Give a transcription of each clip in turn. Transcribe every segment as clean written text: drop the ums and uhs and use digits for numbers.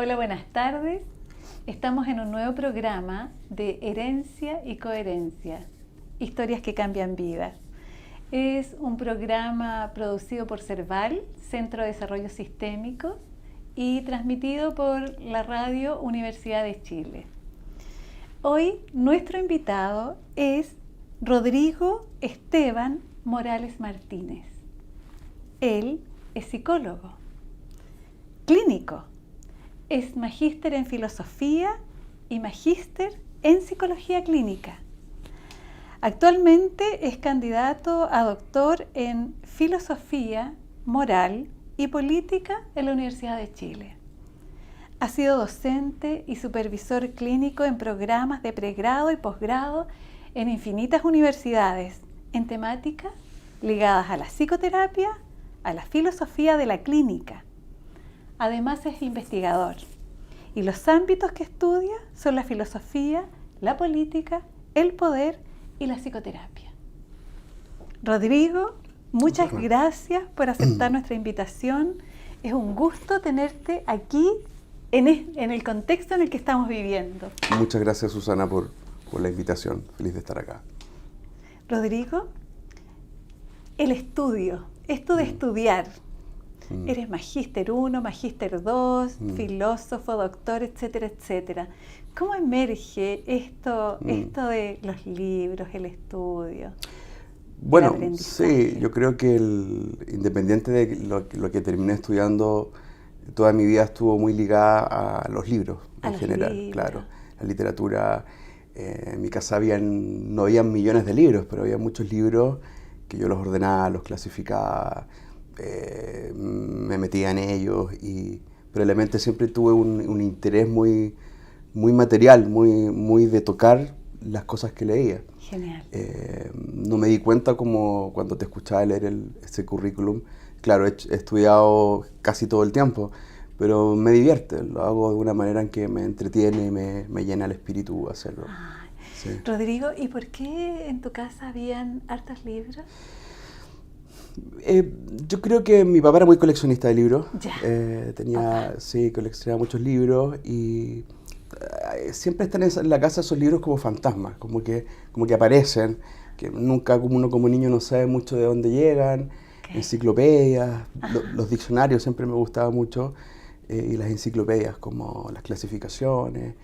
Hola, buenas tardes. Estamos en un nuevo programa de Herencia y Coherencia, historias que cambian vidas. Es un programa producido por CERVAL, Centro de Desarrollo Sistémico, y transmitido por la radio Universidad de Chile. Hoy nuestro invitado es Rodrigo Esteban Morales Martínez. Él es psicólogo, clínico, es magíster en filosofía y magíster en psicología clínica. Actualmente es candidato a doctor en filosofía, moral y política en la Universidad de Chile. Ha sido docente y supervisor clínico en programas de pregrado y posgrado en infinitas universidades, en temáticas ligadas a la psicoterapia, a la filosofía de la clínica. Además es investigador y los ámbitos que estudia son la filosofía, la política, el poder y la psicoterapia. Rodrigo, muchas gracias por aceptar nuestra invitación. Es un gusto tenerte aquí en el contexto en el que estamos viviendo. Muchas gracias, Susana, por la invitación. Feliz de estar acá. Rodrigo, el estudio, esto de estudiar. Eres magíster 1, magíster 2, filósofo, doctor, etcétera, etcétera. ¿Cómo emerge esto de los libros, el estudio? Bueno, sí, yo creo que independiente de lo que terminé estudiando, toda mi vida estuvo muy ligada a los libros en general, claro. La literatura, en mi casa no habían millones de libros, pero había muchos libros que yo los ordenaba, los clasificaba, me metía en ellos y probablemente siempre tuve un interés muy material, muy de tocar las cosas que leía. Genial. No me di cuenta como cuando te escuchaba leer ese currículum. Claro, he estudiado casi todo el tiempo, pero me divierte, lo hago de una manera en que me entretiene y me llena el espíritu hacerlo. Sí. Rodrigo, ¿y por qué en tu casa habían hartos libros? Yo creo que mi papá era muy coleccionista de libros. Sí, coleccionaba muchos libros y siempre están en la casa esos libros como fantasmas, como que aparecen, que nunca uno como niño no sabe mucho de dónde llegan. Enciclopedias, los diccionarios siempre me gustaban mucho, y las enciclopedias como las clasificaciones.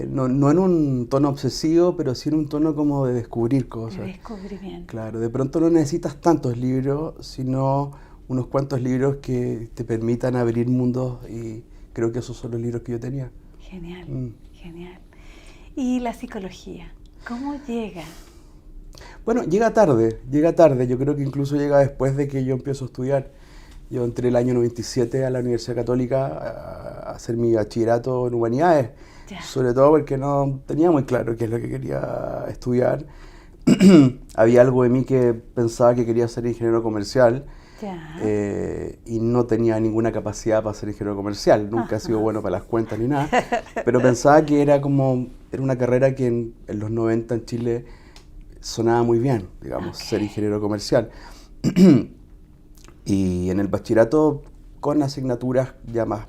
No en un tono obsesivo, pero sí en un tono como de descubrir cosas. De descubrimiento. Claro, de pronto no necesitas tantos libros, sino unos cuantos libros que te permitan abrir mundos, y creo que esos son los libros que yo tenía. Genial, genial. ¿Y la psicología? ¿Cómo llega? Bueno, llega tarde, yo creo que incluso llega después de que yo empiezo a estudiar. Yo entré el año 97 a la Universidad Católica a hacer mi bachillerato en Humanidades, sobre todo porque no tenía muy claro qué es lo que quería estudiar. Había algo de mí que pensaba que quería ser ingeniero comercial, y no tenía ninguna capacidad para ser ingeniero comercial, nunca he sido bueno para las cuentas ni nada, pero pensaba que era una carrera que en los 90 en Chile sonaba muy bien, digamos, ser ingeniero comercial. Y en el bachillerato, con asignaturas ya más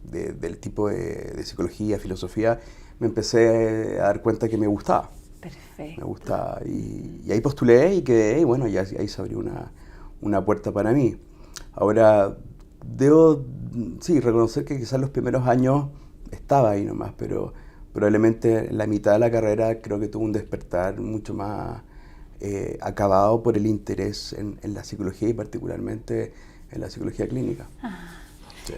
del tipo de psicología, filosofía, me empecé a dar cuenta que me gustaba. Perfecto. Me gustaba. Y ahí postulé y quedé, y bueno, ahí se abrió una puerta para mí. Ahora, debo reconocer que quizás los primeros años estaba ahí nomás, pero probablemente la mitad de la carrera creo que tuvo un despertar mucho más acabado por el interés en la psicología y particularmente en la psicología clínica. Sí.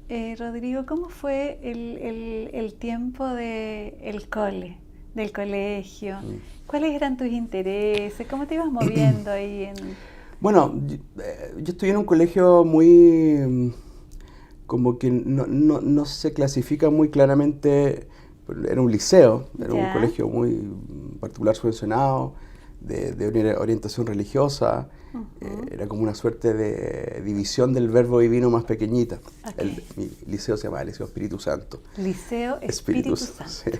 Y Rodrigo, ¿cómo fue el tiempo del colegio? ¿Cuáles eran tus intereses? ¿Cómo te ibas moviendo ahí? Bueno, yo estudié en un colegio muy como que no se clasifica muy claramente. Era un liceo, era un colegio muy particular subvencionado, de orientación religiosa. Era como una suerte de división del verbo divino más pequeñita. Mi liceo se llama Liceo Espíritu Santo. Liceo Espíritu Santo. Sí.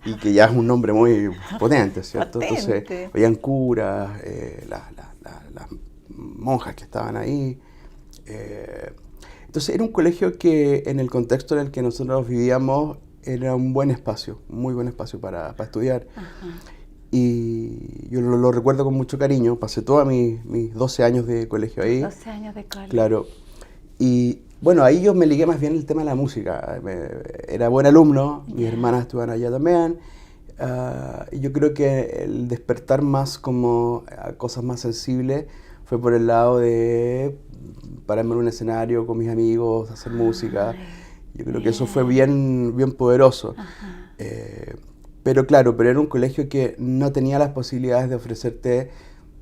Y que ya es un nombre muy potente, ¿cierto? Entonces, habían curas, las monjas que estaban ahí. Entonces era un colegio que en el contexto en el que nosotros vivíamos era un buen espacio, muy buen espacio para estudiar. Ajá. Y yo lo recuerdo con mucho cariño, pasé todos mis 12 años de colegio ahí. 12 años de colegio. Claro. Y bueno, ahí yo me ligué más bien el tema de la música. Era buen alumno, mis hermanas estudiaban allá también. Y yo creo que el despertar más como a cosas más sensibles fue por el lado de pararme en un escenario con mis amigos, hacer música. Yo creo que eso fue bien poderoso. Pero claro, pero era un colegio que no tenía las posibilidades de ofrecerte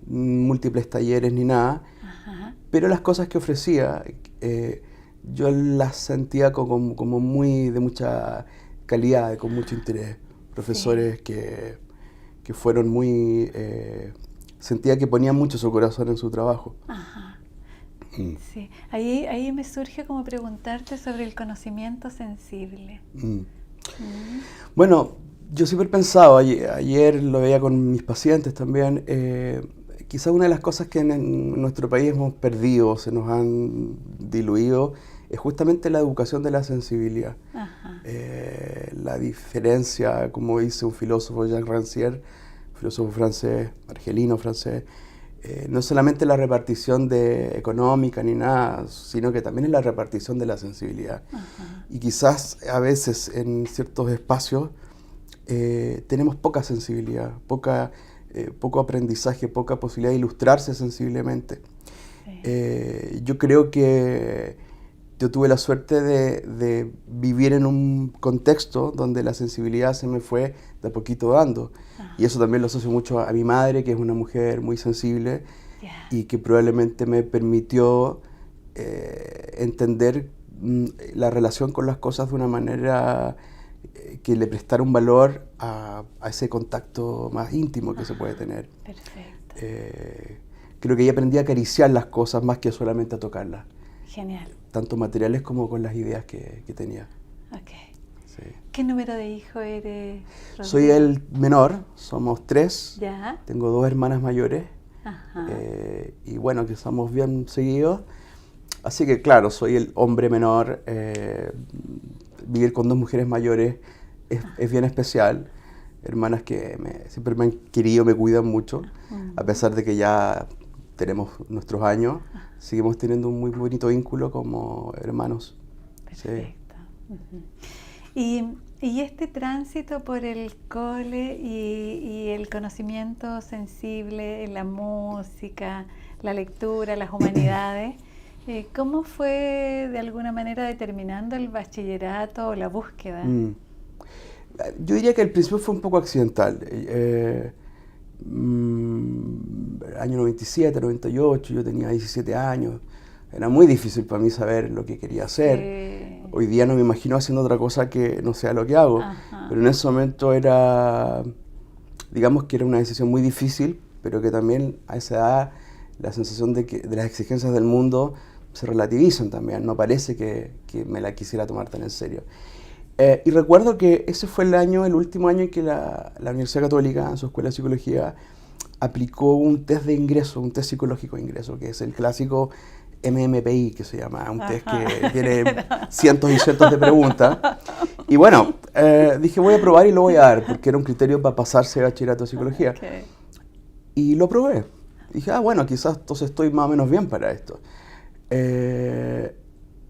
múltiples talleres ni nada. Ajá. Pero las cosas que ofrecía, yo las sentía como muy de mucha calidad, con mucho interés. Profesores que fueron muy... sentía que ponían mucho su corazón en su trabajo. Ajá. Sí, ahí me surge como preguntarte sobre el conocimiento sensible. Bueno, yo siempre he pensado, ayer lo veía con mis pacientes también, quizás una de las cosas que en nuestro país hemos perdido, se nos han diluido, es justamente la educación de la sensibilidad. La diferencia, como dice un filósofo, Jacques Rancière, filósofo francés, argelino francés, no solamente la repartición económica ni nada, sino que también es la repartición de la sensibilidad. Y quizás a veces en ciertos espacios tenemos poca sensibilidad, poco aprendizaje, poca posibilidad de ilustrarse sensiblemente. Yo creo que yo tuve la suerte de vivir en un contexto donde la sensibilidad se me fue de a poquito dando. Y eso también lo asocio mucho a mi madre, que es una mujer muy sensible y que probablemente me permitió entender la relación con las cosas de una manera que le prestara un valor a ese contacto más íntimo que se puede tener. Perfecto. Creo que ella aprendí a acariciar las cosas más que solamente a tocarlas. Genial. Tanto materiales como con las ideas que tenía. Ok. Sí. ¿Qué número de hijo eres, Rodrigo? Soy el menor, somos 3. ¿Ya? Tengo 2 hermanas mayores. Ajá. Y bueno, que somos bien seguidos. Así que claro, soy el hombre menor. Vivir con 2 mujeres mayores es bien especial. Hermanas que siempre me han querido, me cuidan mucho. A pesar de que ya tenemos nuestros años, seguimos teniendo un muy bonito vínculo como hermanos. Perfecto. Sí. Y este tránsito por el cole y el conocimiento sensible en la música, la lectura, las humanidades, ¿cómo fue de alguna manera determinando el bachillerato o la búsqueda? Yo diría que al principio fue un poco accidental. Año 97, 98, yo tenía 17 años. Era muy difícil para mí saber lo que quería hacer. Sí. Hoy día no me imagino haciendo otra cosa que no sea lo que hago. Pero en ese momento digamos que era una decisión muy difícil, pero que también a esa edad la sensación de las exigencias del mundo se relativizan también. No parece que me la quisiera tomar tan en serio. Y recuerdo que ese fue el último año en que la Universidad Católica, en su escuela de psicología, aplicó un test de ingreso, un test psicológico de ingreso, que es el clásico MMPI, que se llama, un test que tiene cientos y cientos de preguntas. Y bueno, dije voy a probar y lo voy a dar, porque era un criterio para pasarse a bachillerato de psicología. Y lo probé. Dije, bueno, quizás entonces estoy más o menos bien para esto.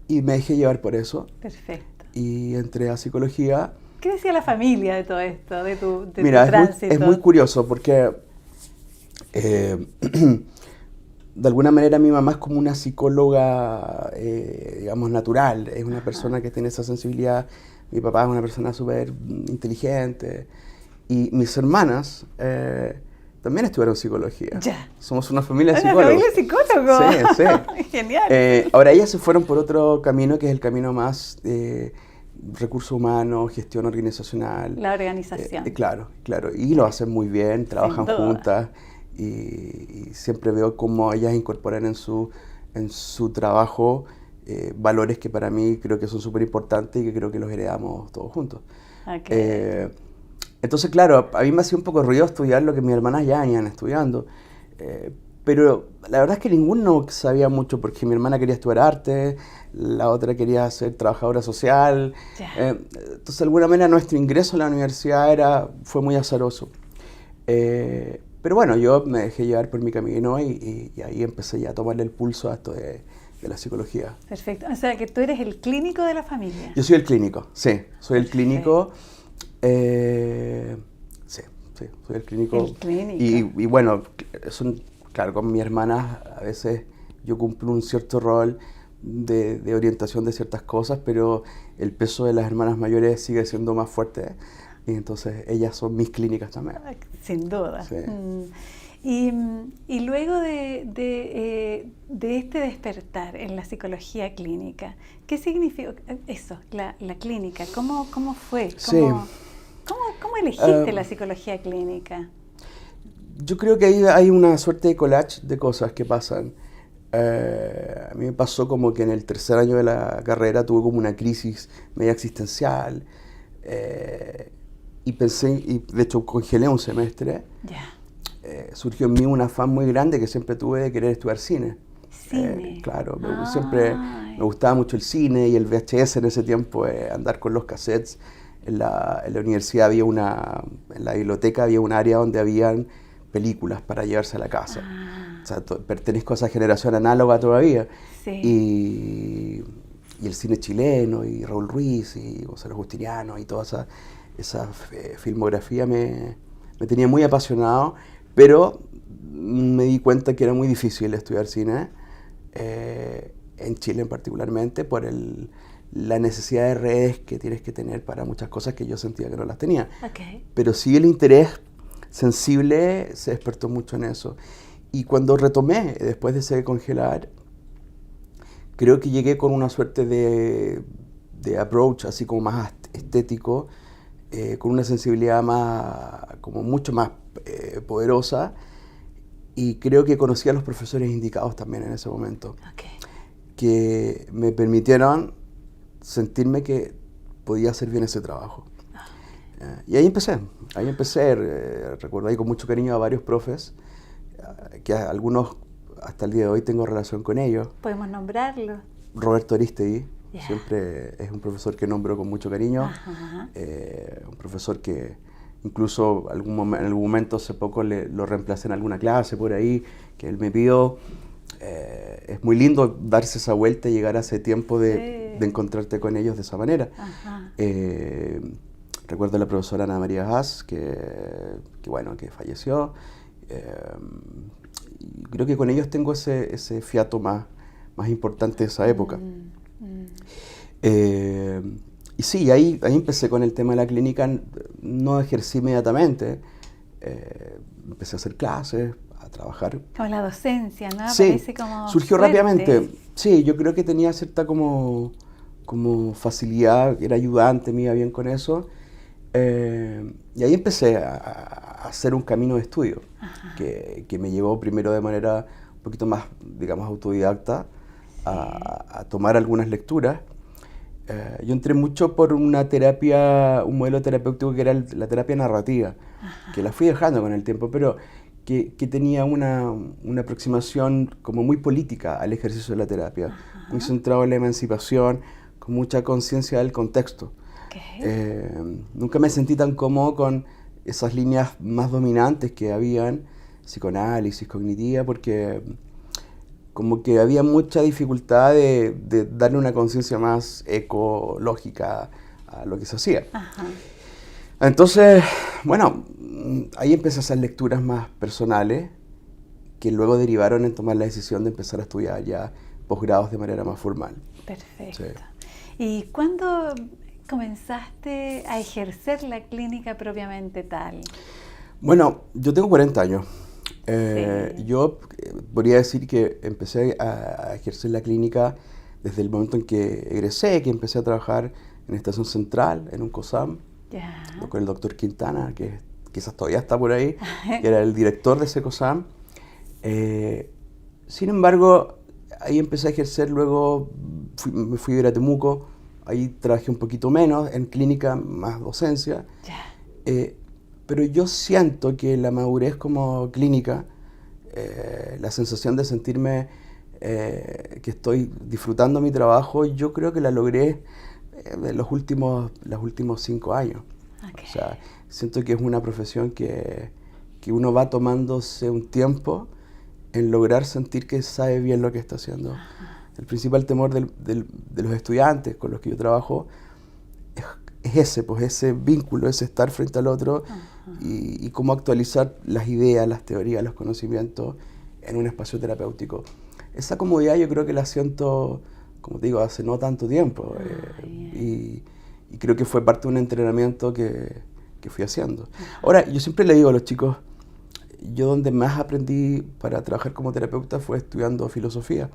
Y me dejé llevar por eso. Perfecto. Y entré a psicología. ¿Qué decía la familia de todo esto, de tu Mira, tránsito? es muy curioso porque de alguna manera mi mamá es como una psicóloga, digamos, natural. Es una persona que tiene esa sensibilidad. Mi papá es una persona súper inteligente. Y mis hermanas también estudiaron psicología. Ya. Somos una familia de psicólogos. ¿Una familia de psicólogos? Sí, sí. Genial. Ahora ellas se fueron por otro camino, que es el camino más recursos humanos, gestión organizacional. La organización. Claro. Y lo hacen muy bien, trabajan juntas. Y siempre veo cómo ellas incorporan en su trabajo valores que para mí creo que son súper importantes y que creo que los heredamos todos juntos. Okay. Entonces, claro, a mí me hacía un poco ruido estudiar lo que mis hermanas ya venían estudiando, pero la verdad es que ninguno sabía mucho porque mi hermana quería estudiar arte, la otra quería ser trabajadora social. Entonces, de alguna manera, nuestro ingreso a la universidad fue muy azaroso. Pero bueno, yo me dejé llevar por mi camino y ahí empecé ya a tomarle el pulso a esto de la psicología. Perfecto. O sea, que tú eres el clínico de la familia. Yo soy el clínico, sí. Soy el clínico. Sí, soy el clínico. El clínico. Y bueno, claro, con mi hermana a veces yo cumplo un cierto rol de orientación de ciertas cosas, pero el peso de las hermanas mayores sigue siendo más fuerte. Y entonces ellas son mis clínicas también. Sin duda. Sí. Y luego de este despertar en la psicología clínica, ¿qué significa eso, la clínica? ¿Cómo fue? ¿Cómo elegiste la psicología clínica? Yo creo que ahí hay una suerte de collage de cosas que pasan. A mí me pasó como que en el tercer año de la carrera tuve como una crisis media existencial. Y pensé, y de hecho congelé un semestre. Surgió en mí un afán muy grande que siempre tuve de querer estudiar cine. ¿Cine? Claro, siempre me gustaba mucho el cine y el VHS en ese tiempo, andar con los cassettes. En la universidad había en la biblioteca había un área donde habían películas para llevarse a la casa. O sea, pertenezco a esa generación análoga todavía. Sí. Y el cine chileno, y Raúl Ruiz, y Gonzalo Justiniano, y toda esa filmografía me tenía muy apasionado, pero me di cuenta que era muy difícil estudiar cine, en Chile particularmente, por la necesidad de redes que tienes que tener para muchas cosas que yo sentía que no las tenía. Pero sí el interés sensible se despertó mucho en eso. Y cuando retomé, después de ese congelar, creo que llegué con una suerte de approach así como más estético, con una sensibilidad como mucho más poderosa, y creo que conocí a los profesores indicados también en ese momento, que me permitieron sentirme que podía hacer bien ese trabajo. Y ahí empecé, recuerdo ahí con mucho cariño a varios profes, que algunos hasta el día de hoy tengo relación con ellos. ¿Podemos nombrarlo? Roberto Aristegui, siempre es un profesor que nombro con mucho cariño, un profesor que incluso en algún momento hace poco lo reemplacé en alguna clase por ahí, que él me pidió. Es muy lindo darse esa vuelta y llegar a ese tiempo de encontrarte con ellos de esa manera. Recuerdo a la profesora Ana María Haas, que falleció. Y creo que con ellos tengo ese fiato más importante de esa época. Y sí, ahí empecé con el tema de la clínica. No ejercí inmediatamente. Empecé a hacer clases, a trabajar. Como la docencia, ¿no? Sí, parece como surgió fuerte. rápidamente. Sí, yo creo que tenía cierta como facilidad, era ayudante, me iba bien con eso. Y ahí empecé a hacer un camino de estudio que me llevó primero de manera un poquito más, digamos, autodidacta a tomar algunas lecturas. Yo entré mucho por un modelo terapéutico que era la terapia narrativa, que la fui dejando con el tiempo, pero que tenía una aproximación como muy política al ejercicio de la terapia, muy centrado en la emancipación, con mucha conciencia del contexto. Nunca me sentí tan cómodo con esas líneas más dominantes que habían, psicoanálisis cognitiva, porque como que había mucha dificultad de darle una conciencia más ecológica a lo que se hacía. Entonces, bueno, ahí empecé a hacer lecturas más personales que luego derivaron en tomar la decisión de empezar a estudiar ya posgrados de manera más formal. Perfecto. Sí. ¿Y cuándo comenzaste a ejercer la clínica propiamente tal? Bueno, yo tengo 40 años. Sí. Yo podría decir que empecé a ejercer la clínica desde el momento en que egresé, que empecé a trabajar en Estación Central, en un COSAM, con el doctor Quintana, que quizás todavía está por ahí, que era el director de ese COSAM. Sin embargo, ahí empecé a ejercer, luego me fui a vivir a Temuco, ahí trabajé un poquito menos, en clínica más docencia. Pero yo siento que la madurez como clínica la sensación de sentirme que estoy disfrutando mi trabajo, yo creo que la logré en los últimos 5 años. Okay. O sea, siento que es una profesión que uno va tomándose un tiempo en lograr sentir que sabe bien lo que está haciendo. Ajá. El principal temor de los estudiantes con los que yo trabajo es ese, pues ese vínculo, ese estar frente al otro y cómo actualizar las ideas, las teorías, los conocimientos en un espacio terapéutico. Esa comodidad yo creo que la siento, como te digo, hace no tanto tiempo y creo que fue parte de un entrenamiento que fui haciendo. Ahora, yo siempre le digo a los chicos, yo donde más aprendí para trabajar como terapeuta fue estudiando filosofía.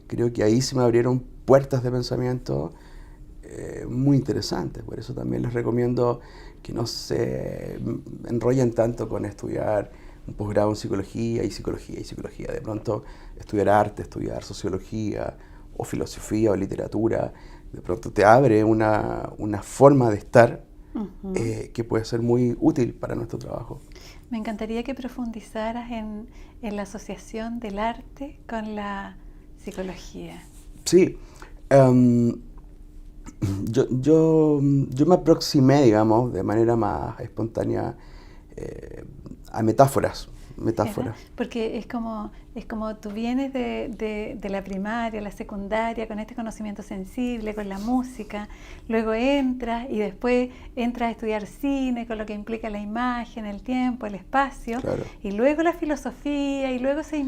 Creo que ahí se me abrieron puertas de pensamiento muy interesantes. Por eso también les recomiendo que no se enrollen tanto con estudiar un posgrado en psicología y psicología y psicología. De pronto estudiar arte, estudiar sociología o filosofía o literatura, de pronto te abre una forma de estar que puede ser muy útil para nuestro trabajo. Me encantaría que profundizaras en la asociación del arte con la psicología. Sí, yo me aproximé, digamos, de manera más espontánea a metáforas. Porque es como tú vienes de la primaria, la secundaria, con este conocimiento sensible, con la música, luego entras y después entras a estudiar cine, con lo que implica la imagen, el tiempo, el espacio, claro. Y luego la filosofía, y luego se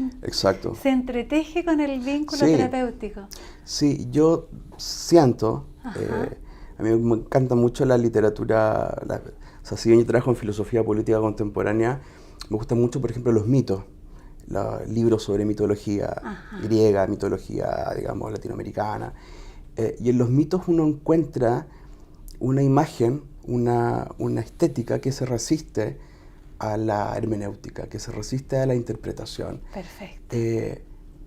entreteje con el vínculo terapéutico. Sí, yo siento, a mí me encanta mucho la literatura, o sea, si bien yo trabajo en filosofía política contemporánea, me gustan mucho, por ejemplo, los mitos, los libros sobre mitología griega, mitología, digamos, latinoamericana. Y en los mitos uno encuentra una imagen, una estética que se resiste a la hermenéutica, que se resiste a la interpretación. Perfecto.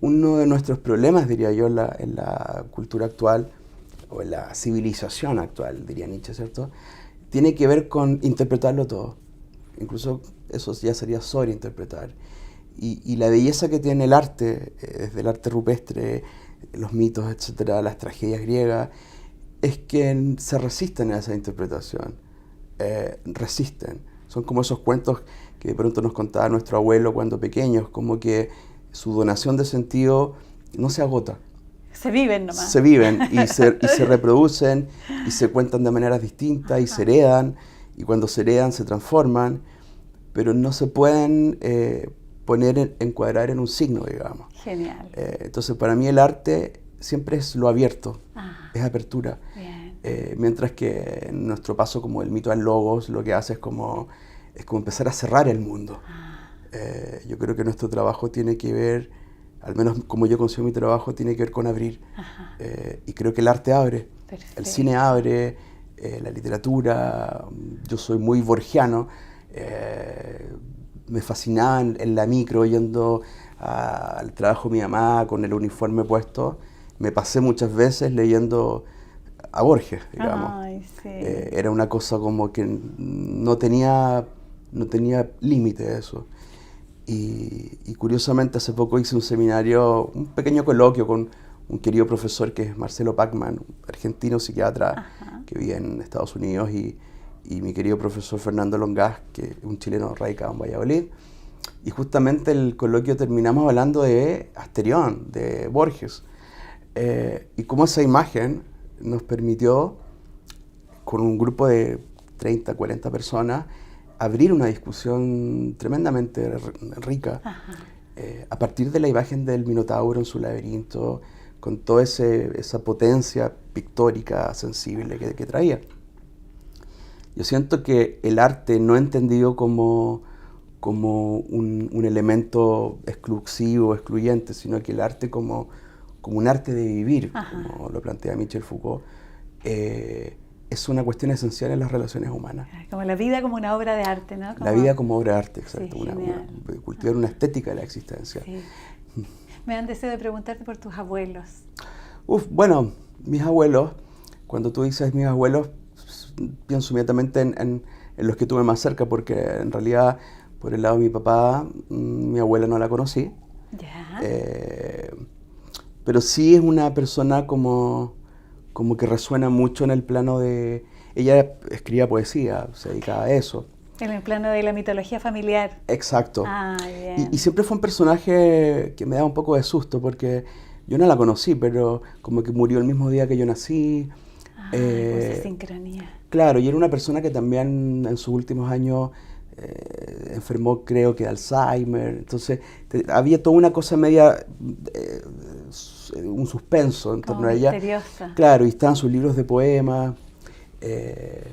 Uno de nuestros problemas, diría yo, en la cultura actual, o en la civilización actual, diría Nietzsche, ¿cierto?, tiene que ver con interpretarlo todo. Incluso eso ya sería sobreinterpretar. Y la belleza que tiene el arte, desde el arte rupestre, los mitos, etcétera, las tragedias griegas, es que se resisten a esa interpretación. Resisten. Son como esos cuentos que de pronto nos contaba nuestro abuelo cuando pequeños, como que su donación de sentido no se agota. Se viven nomás. Se viven y se reproducen y se cuentan de maneras distintas y se heredan, y cuando se heredan se transforman, pero no se pueden encuadrar en un signo, digamos. Genial. Entonces, para mí el arte siempre es lo abierto, es apertura. Bien. Mientras que en nuestro paso como el mito al logos lo que hace es como empezar a cerrar el mundo. Yo creo que nuestro trabajo tiene que ver, al menos como yo concibo mi trabajo, tiene que ver con abrir. Y creo que el arte abre, el cine abre, la literatura. Yo soy muy borgiano. Me fascinaba en la micro yendo al trabajo de mi mamá con el uniforme puesto. Me pasé muchas veces leyendo a Borges, digamos. Ay, sí. Era una cosa como que no tenía límite eso. Y curiosamente hace poco hice un seminario, un pequeño coloquio con un querido profesor que es Marcelo Pacman, argentino psiquiatra que vive en Estados Unidos, y mi querido profesor Fernando Longás, que es un chileno radicado en Valladolid. Y justamente el coloquio terminamos hablando de Asterión, de Borges. Y cómo esa imagen nos permitió, con un grupo de 30, 40 personas, abrir una discusión tremendamente rica a partir de la imagen del Minotauro en su laberinto, con toda esa potencia pictórica, sensible que traía. Yo siento que el arte no entendido como un elemento exclusivo, excluyente, sino que el arte como un arte de vivir, como lo plantea Michel Foucault, es una cuestión esencial en las relaciones humanas. Como la vida como una obra de arte, ¿no? La vida como obra de arte, exacto. Sí, cultivar una estética de la existencia. Sí. Me dan deseo de preguntarte por tus abuelos. Bueno, mis abuelos, cuando tú dices mis abuelos, pienso inmediatamente en los que tuve más cerca, porque en realidad Por el lado de mi papá, mi abuela no la conocí. Ya. Pero sí es una persona como que resuena mucho en el plano de... Ella escribía poesía, se dedicaba a eso. En el plano de la mitología familiar. Exacto. Ah, bien. Y siempre fue un personaje que me daba un poco de susto porque yo no la conocí, pero como que murió el mismo día que yo nací. Esa sincronía. Claro, y era una persona que también en sus últimos años enfermó, creo que de Alzheimer. Entonces había toda una cosa media, un suspenso en torno a ella. Misteriosa. Claro, y estaban sus libros de poemas.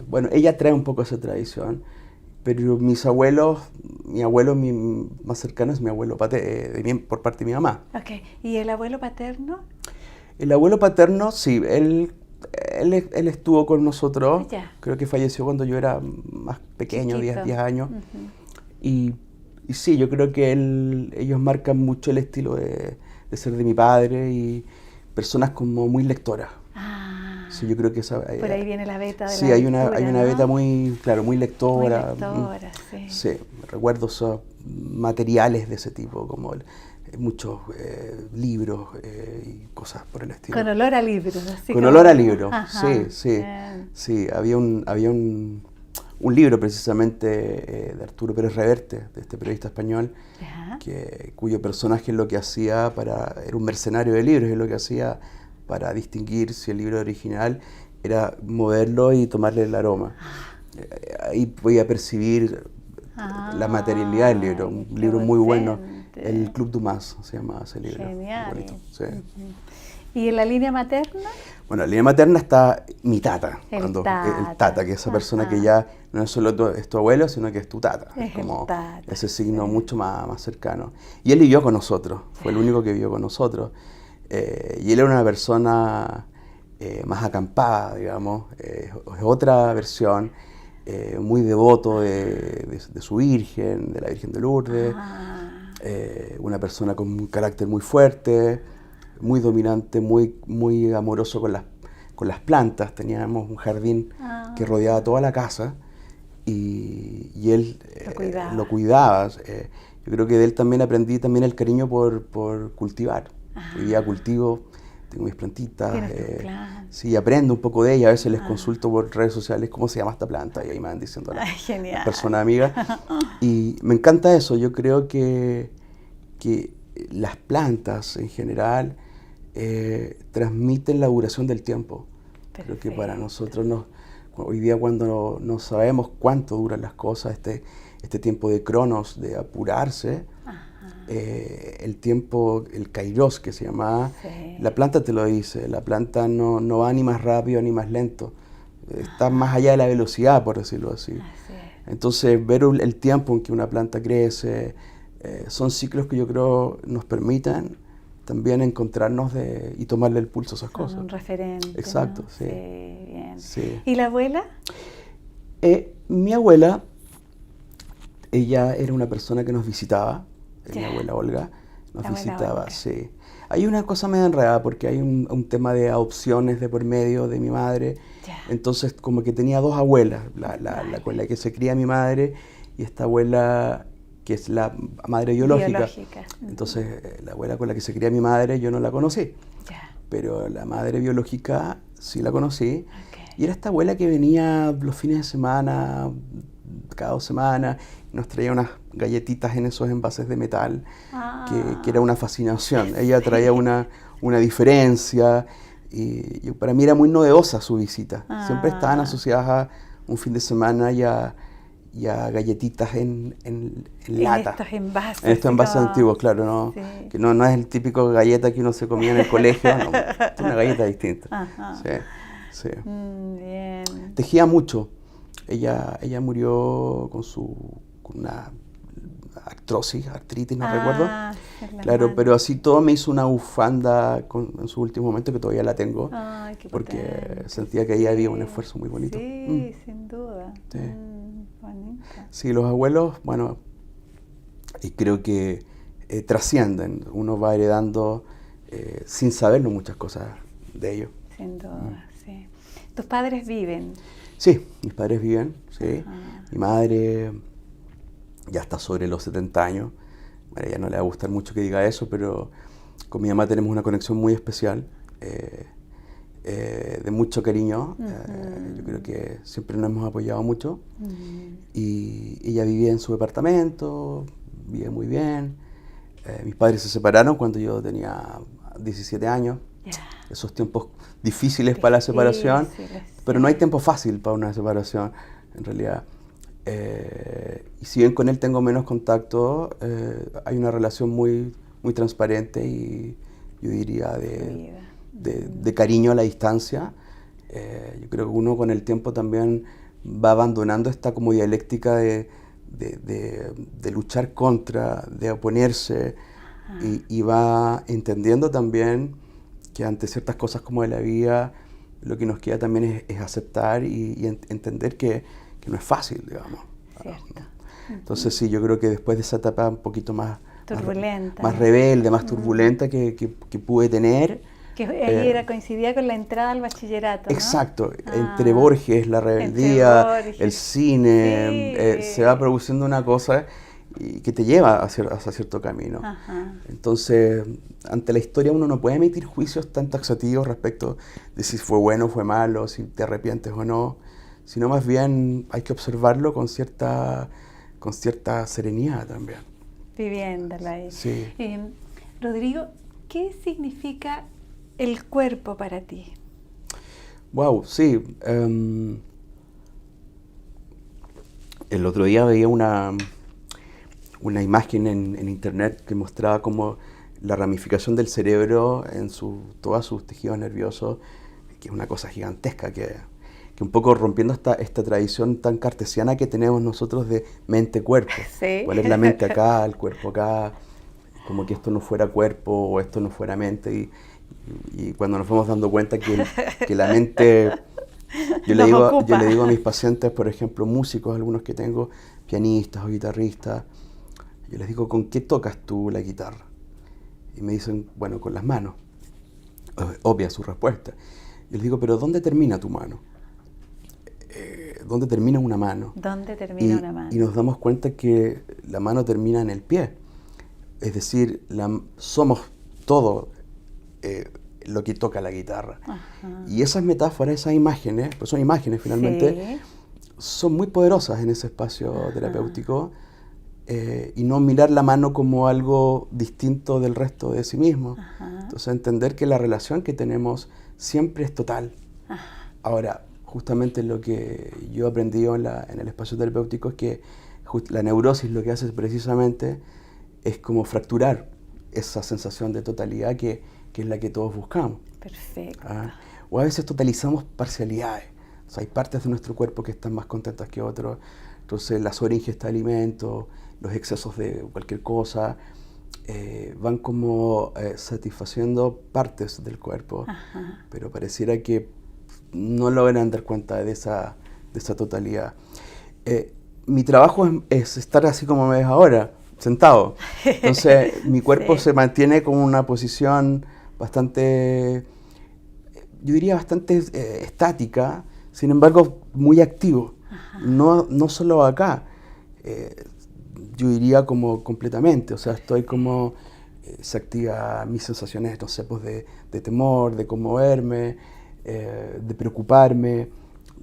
Bueno, ella trae un poco esa tradición. Pero mis abuelos, mi abuelo más cercano es mi abuelo por parte de mi mamá. Ok, ¿y el abuelo paterno? El abuelo paterno, sí, él estuvo con nosotros. Ya. Creo que falleció cuando yo era más pequeño, Chiquito. 10 años. Ujú. Y sí, yo creo que ellos marcan mucho el estilo de ser de mi padre y personas como muy lectoras. Sí, yo creo que esa, por ahí viene la beta de sí, la hay lectura, una ¿no? beta muy, claro, muy lectora. Muy lectora, sí. Sí, recuerdo esos materiales de ese tipo, como muchos libros y cosas por el estilo. Con olor a libros. Así Con como... olor a libro, Ajá, sí, sí. bien. Sí, había un libro precisamente de Arturo Pérez Reverte, de este periodista español, Ya. cuyo personaje lo que hacía era un mercenario de libros, y lo que hacía para distinguir si el libro original era moverlo y tomarle el aroma. Ahí podía percibir la materialidad del libro, un qué libro muy bueno. potente. El Club Dumas se llama ese libro. Genial. Muy bonito, sí. ¿Y en la línea materna? Bueno, en la línea materna está mi tata. El el tata. tata, que es esa persona Ajá. que ya no es solo es tu abuelo, sino que es tu tata. Es el como tata, ese signo sí. mucho más cercano. Y él vivió con nosotros, fue el único que vivió con nosotros. Y él era una persona más acampada, digamos, es otra versión, muy devoto de su Virgen, de la Virgen de Lourdes, una persona con un carácter muy fuerte, muy dominante, muy amoroso con las plantas. Teníamos un jardín que rodeaba toda la casa y él lo cuidaba. Yo creo que de él también aprendí el cariño por cultivar. Hoy día cultivo, tengo mis plantitas. Sí, aprendo un poco de ella. A veces les consulto por redes sociales cómo se llama esta planta y ahí me van diciendo las personas amigas. Y me encanta eso. Yo creo que las plantas en general transmiten la duración del tiempo. Perfecto. Creo que para nosotros hoy día, cuando no sabemos cuánto duran las cosas, este tiempo de cronos, de apurarse, el tiempo, el kairos que se llama, la planta te lo dice, la planta no va ni más rápido ni más lento, está más allá de la velocidad, por decirlo así. Entonces, ver el tiempo en que una planta crece, son ciclos que yo creo nos permiten también encontrarnos y tomarle el pulso a esas cosas. Un referente. Exacto, ¿no? sí. Sí, bien. Sí. ¿Y la abuela? Mi abuela, ella era una persona que nos visitaba, mi abuela Olga, nos visitaba, Olga. Sí. Hay una cosa medio enredada porque hay un tema de adopciones de por medio de mi madre, entonces como que tenía dos abuelas, la con la que se cría mi madre y esta abuela que es la madre biológica. Entonces, la abuela con la que se cría mi madre yo no la conocí, pero la madre biológica sí la conocí. Y era esta abuela que venía los fines de semana, cada 2 semanas, y nos traía unas galletitas en esos envases de metal, que era una fascinación. Ella traía una diferencia, y para mí era muy novedosa su visita. Siempre estaban asociadas a un fin de semana y a galletitas en lata. En estos envases antiguos, claro, ¿no? Sí. Que no es el típico galleta que uno se comía en el colegio, no, es una galleta distinta. Sí. Bien. Tejía mucho. Ella murió con una artritis, no recuerdo. Claro, pero así todo me hizo una bufanda en su último momento que todavía la tengo. Porque sentía que ahí había un esfuerzo muy bonito. Sí, sin duda. Sí. Sí, los abuelos, bueno, y creo que trascienden. Uno va heredando sin saberlo muchas cosas de ellos. Sin duda, sí. ¿Tus padres viven? Sí, mis padres viven, sí. Mi madre ya está sobre los 70 años. Bueno, a ella no le va a gustar mucho que diga eso, pero con mi mamá tenemos una conexión muy especial, de mucho cariño. Yo creo que siempre nos hemos apoyado mucho. Y ella vivía en su departamento, vive muy bien. Mis padres se separaron cuando yo tenía 17 años. Esos tiempos difíciles para la separación, pero no hay tiempo fácil para una separación, en realidad. Y si bien con él tengo menos contacto, hay una relación muy, muy transparente y yo diría de cariño a la distancia. Yo creo que uno con el tiempo también va abandonando esta como dialéctica de luchar contra, de oponerse, y va entendiendo también que ante ciertas cosas como de la vida, lo que nos queda también es aceptar y entender que no es fácil, digamos. Cierto. Entonces sí, yo creo que después de esa etapa un poquito más turbulenta, más rebelde, más turbulenta que pude tener. Que ahí coincidía con la entrada al bachillerato, ¿no? Exacto, entre Borges, la rebeldía, el cine, se va produciendo una cosa que te lleva hacia cierto camino. Entonces, ante la historia uno no puede emitir juicios tan taxativos respecto de si fue bueno o fue malo, si te arrepientes o no, sino más bien hay que observarlo con cierta serenidad también. Viviéndola ahí. Sí. Rodrigo, ¿qué significa el cuerpo para ti? Wow, sí. El otro día veía una imagen en internet que mostraba como la ramificación del cerebro en todos sus tejidos nerviosos, que es una cosa gigantesca, que un poco rompiendo esta tradición tan cartesiana que tenemos nosotros de mente-cuerpo. Sí. ¿Cuál es la mente acá, el cuerpo acá? Como que esto no fuera cuerpo o esto no fuera mente. Y cuando nos fuimos dando cuenta que la mente... Yo le digo a mis pacientes, por ejemplo, músicos, algunos que tengo, pianistas o guitarristas, yo les digo, ¿con qué tocas tú la guitarra? Y me dicen, bueno, con las manos. Obvia su respuesta. Yo les digo, pero ¿dónde termina tu mano? ¿Dónde termina una mano? ¿Dónde termina una mano? Y nos damos cuenta que la mano termina en el pie. Es decir, somos todo lo que toca la guitarra. Y esas metáforas, esas imágenes, pues son imágenes finalmente, son muy poderosas en ese espacio terapéutico. Y no mirar la mano como algo distinto del resto de sí mismo. Entonces entender que la relación que tenemos siempre es total. Ahora, justamente lo que yo he aprendido en el espacio terapéutico es que la neurosis lo que hace precisamente es como fracturar esa sensación de totalidad que es la que todos buscamos. Perfecto. O a veces totalizamos parcialidades. O sea, hay partes de nuestro cuerpo que están más contentas que otros. Entonces la sobreingesta de alimentos, los excesos de cualquier cosa, van como satisfaciendo partes del cuerpo, pero pareciera que no logran dar cuenta de esa totalidad. Mi trabajo es estar así como me ves ahora, sentado. Entonces mi cuerpo se mantiene con una posición bastante, yo diría bastante estática, sin embargo muy activo. No solo acá, yo diría como completamente, o sea, estoy como, se activa mis sensaciones, no sé, pues de temor, de conmoverme, de preocuparme.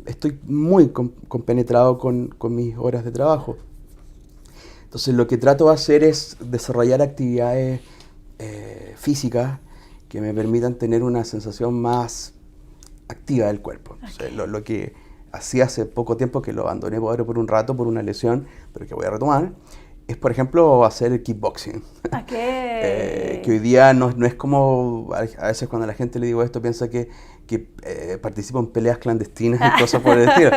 Estoy muy compenetrado con mis horas de trabajo. Entonces lo que trato de hacer es desarrollar actividades físicas que me permitan tener una sensación más activa del cuerpo. O sea, lo que hacía hace poco tiempo, que lo abandoné por un rato, por una lesión, pero que voy a retomar, es, por ejemplo, hacer kickboxing. Que hoy día no es como, a veces cuando a la gente le digo esto, piensa que participo en peleas clandestinas y cosas por el estilo.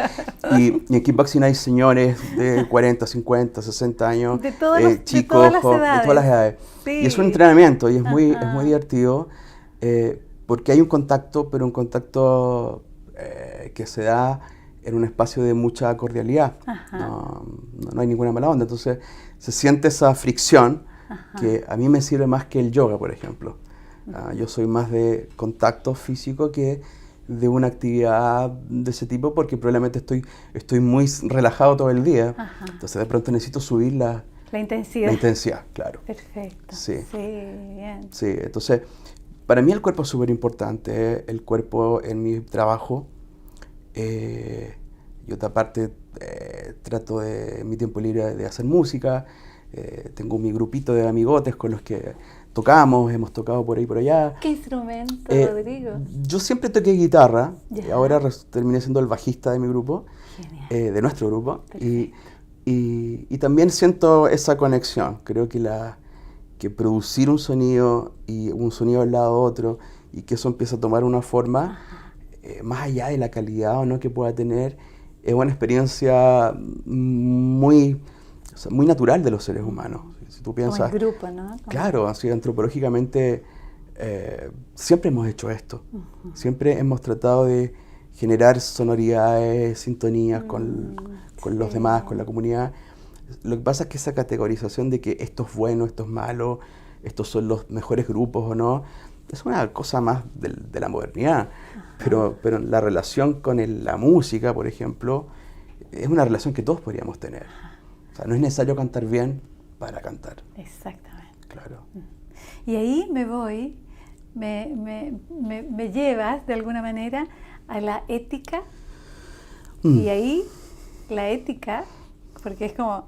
Y en kickboxing hay señores de 40, 50, 60 años, chicos, de todas las edades. Sí. Y es un entrenamiento y es muy divertido, porque hay un contacto, pero un contacto que se da en un espacio de mucha cordialidad. No hay ninguna mala onda. Entonces se siente esa fricción que a mí me sirve más que el yoga, por ejemplo. Yo soy más de contacto físico que de una actividad de ese tipo porque probablemente estoy muy relajado todo el día. Ajá. Entonces de pronto necesito subir La intensidad. la intensidad, claro. Perfecto. Sí. Sí, bien. Sí, entonces para mí el cuerpo es súper importante, el cuerpo en mi trabajo. Yo aparte trato en mi tiempo libre de hacer música, tengo mi grupito de amigotes con los que tocamos, hemos tocado por ahí y por allá. ¿Qué instrumento, Rodrigo? Yo siempre toqué guitarra, Ya. ahora terminé siendo el bajista de mi grupo, Genial. de nuestro grupo, Perfecto. y también siento esa conexión. Creo que producir un sonido y un sonido al lado de otro y que eso empieza a tomar una forma, más allá de la calidad o no que pueda tener, es una experiencia muy, o sea, muy natural de los seres humanos. Si tú piensas, Como el grupo, ¿no? Como... Claro, así antropológicamente siempre hemos hecho esto. Siempre hemos tratado de generar sonoridades, sintonías con los demás, con la comunidad. Lo que pasa es que esa categorización de que esto es bueno, esto es malo, estos son los mejores grupos o no, es una cosa más de la modernidad. Pero la relación con la música, por ejemplo, es una relación que todos podríamos tener. O sea, no es necesario cantar bien para cantar. Exactamente. Claro. Y ahí me voy, me llevas de alguna manera a la ética. Y ahí la ética, porque es como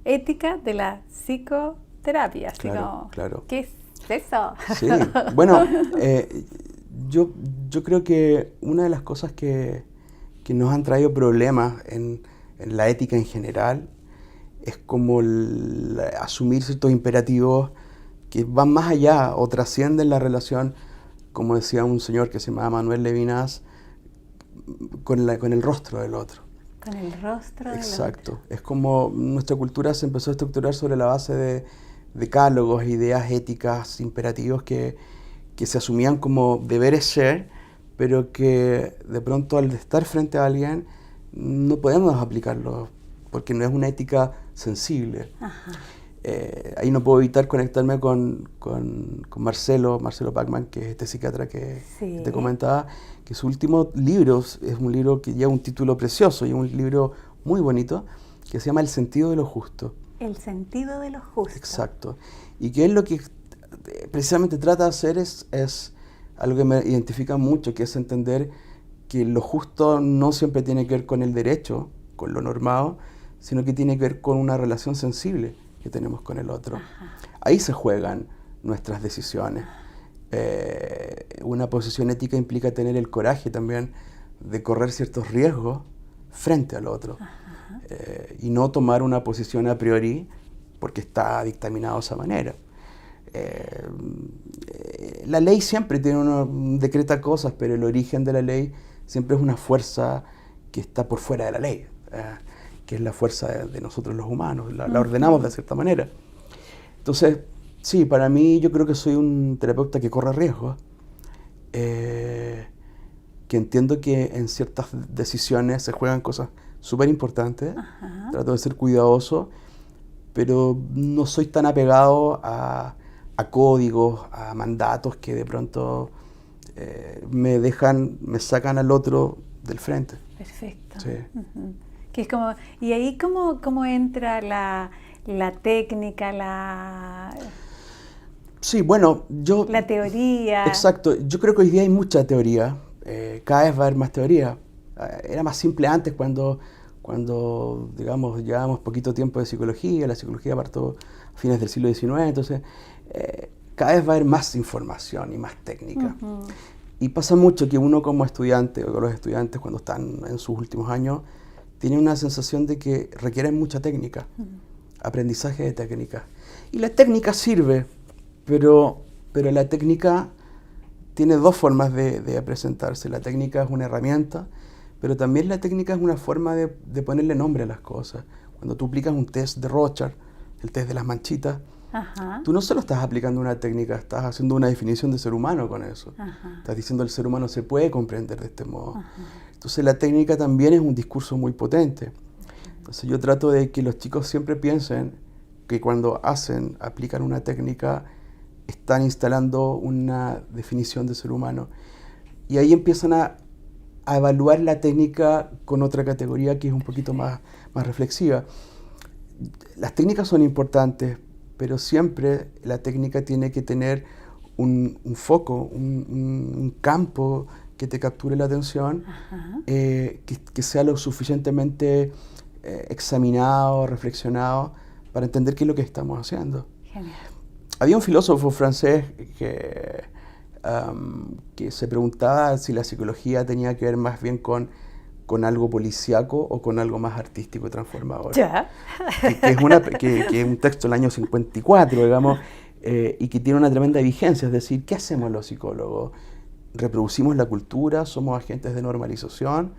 ética de la psicoterapia. Así Claro, como, claro. ¿qué es eso? Sí, bueno, yo creo que una de las cosas que nos han traído problemas en la ética en general es como asumir ciertos imperativos que van más allá o trascienden la relación, como decía un señor que se llamaba Manuel Levinas, con el rostro del otro. Con el rostro del Exacto. otro. Es como nuestra cultura se empezó a estructurar sobre la base de decálogos, ideas éticas, imperativos que se asumían como deberes ser, pero que de pronto al estar frente a alguien no podemos aplicarlo porque no es una ética sensible. Ahí no puedo evitar conectarme con Marcelo Pacman, que es este psiquiatra que te comentaba, que su último libro es un libro que lleva un título precioso y un libro muy bonito que se llama El sentido de lo justo. El sentido de lo justo. Exacto. Y que es lo que precisamente trata de hacer es algo que me identifica mucho, que es entender que lo justo no siempre tiene que ver con el derecho, con lo normado, sino que tiene que ver con una relación sensible que tenemos con el otro. Ahí se juegan nuestras decisiones. Una posición ética implica tener el coraje también de correr ciertos riesgos frente al otro. Y no tomar una posición a priori porque está dictaminado de esa manera. La ley siempre decreta cosas, pero el origen de la ley siempre es una fuerza que está por fuera de la ley, que es la fuerza de nosotros los humanos, la ordenamos de cierta manera. Entonces, sí, para mí yo creo que soy un terapeuta que corre riesgos, que entiendo que en ciertas decisiones se juegan cosas súper importantes, trato de ser cuidadoso, pero no soy tan apegado a códigos, a mandatos que de pronto me sacan al otro del frente. Perfecto. Sí. Que es como, y ahí cómo entra la técnica, Sí, bueno, la teoría. Exacto, yo creo que hoy día hay mucha teoría, cada vez va a haber más teoría. Era más simple antes cuando digamos, llevábamos poquito tiempo de psicología, la psicología partió a fines del siglo XIX, entonces cada vez va a haber más información y más técnica. Y pasa mucho que uno como estudiante, o los estudiantes cuando están en sus últimos años, tienen una sensación de que requieren mucha técnica, aprendizaje de técnica. Y la técnica sirve, pero la técnica tiene dos formas de presentarse. La técnica es una herramienta, pero también la técnica es una forma de ponerle nombre a las cosas. Cuando tú aplicas un test de Rorschach, el test de las manchitas, tú no solo estás aplicando una técnica, estás haciendo una definición de ser humano con eso. Estás diciendo el ser humano se puede comprender de este modo. Entonces la técnica también es un discurso muy potente. Entonces yo trato de que los chicos siempre piensen que cuando aplican una técnica, están instalando una definición de ser humano. Y ahí empiezan a a evaluar la técnica con otra categoría que es un poquito más reflexiva. Las técnicas son importantes, pero siempre la técnica tiene que tener un foco, un campo que te capture la atención, que sea lo suficientemente examinado, reflexionado, para entender qué es lo que estamos haciendo. Genial. Había un filósofo francés que se preguntaba si la psicología tenía que ver más bien con algo policíaco o con algo más artístico y transformador. Ya. Que es un texto del año 54, digamos, y que tiene una tremenda vigencia. Es decir, ¿qué hacemos los psicólogos? ¿Reproducimos la cultura? ¿Somos agentes de normalización?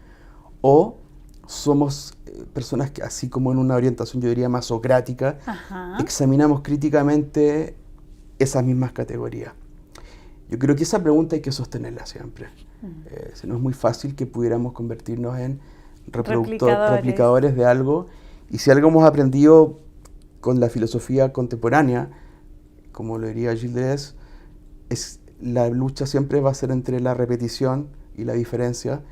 ¿O somos personas que, así como en una orientación, yo diría, más socrática, examinamos críticamente esas mismas categorías? Yo creo que esa pregunta hay que sostenerla siempre. No es muy fácil que pudiéramos convertirnos en replicadores de algo. Y si algo hemos aprendido con la filosofía contemporánea, como lo diría Gilles Deleuze, es la lucha siempre va a ser entre la repetición y la diferencia,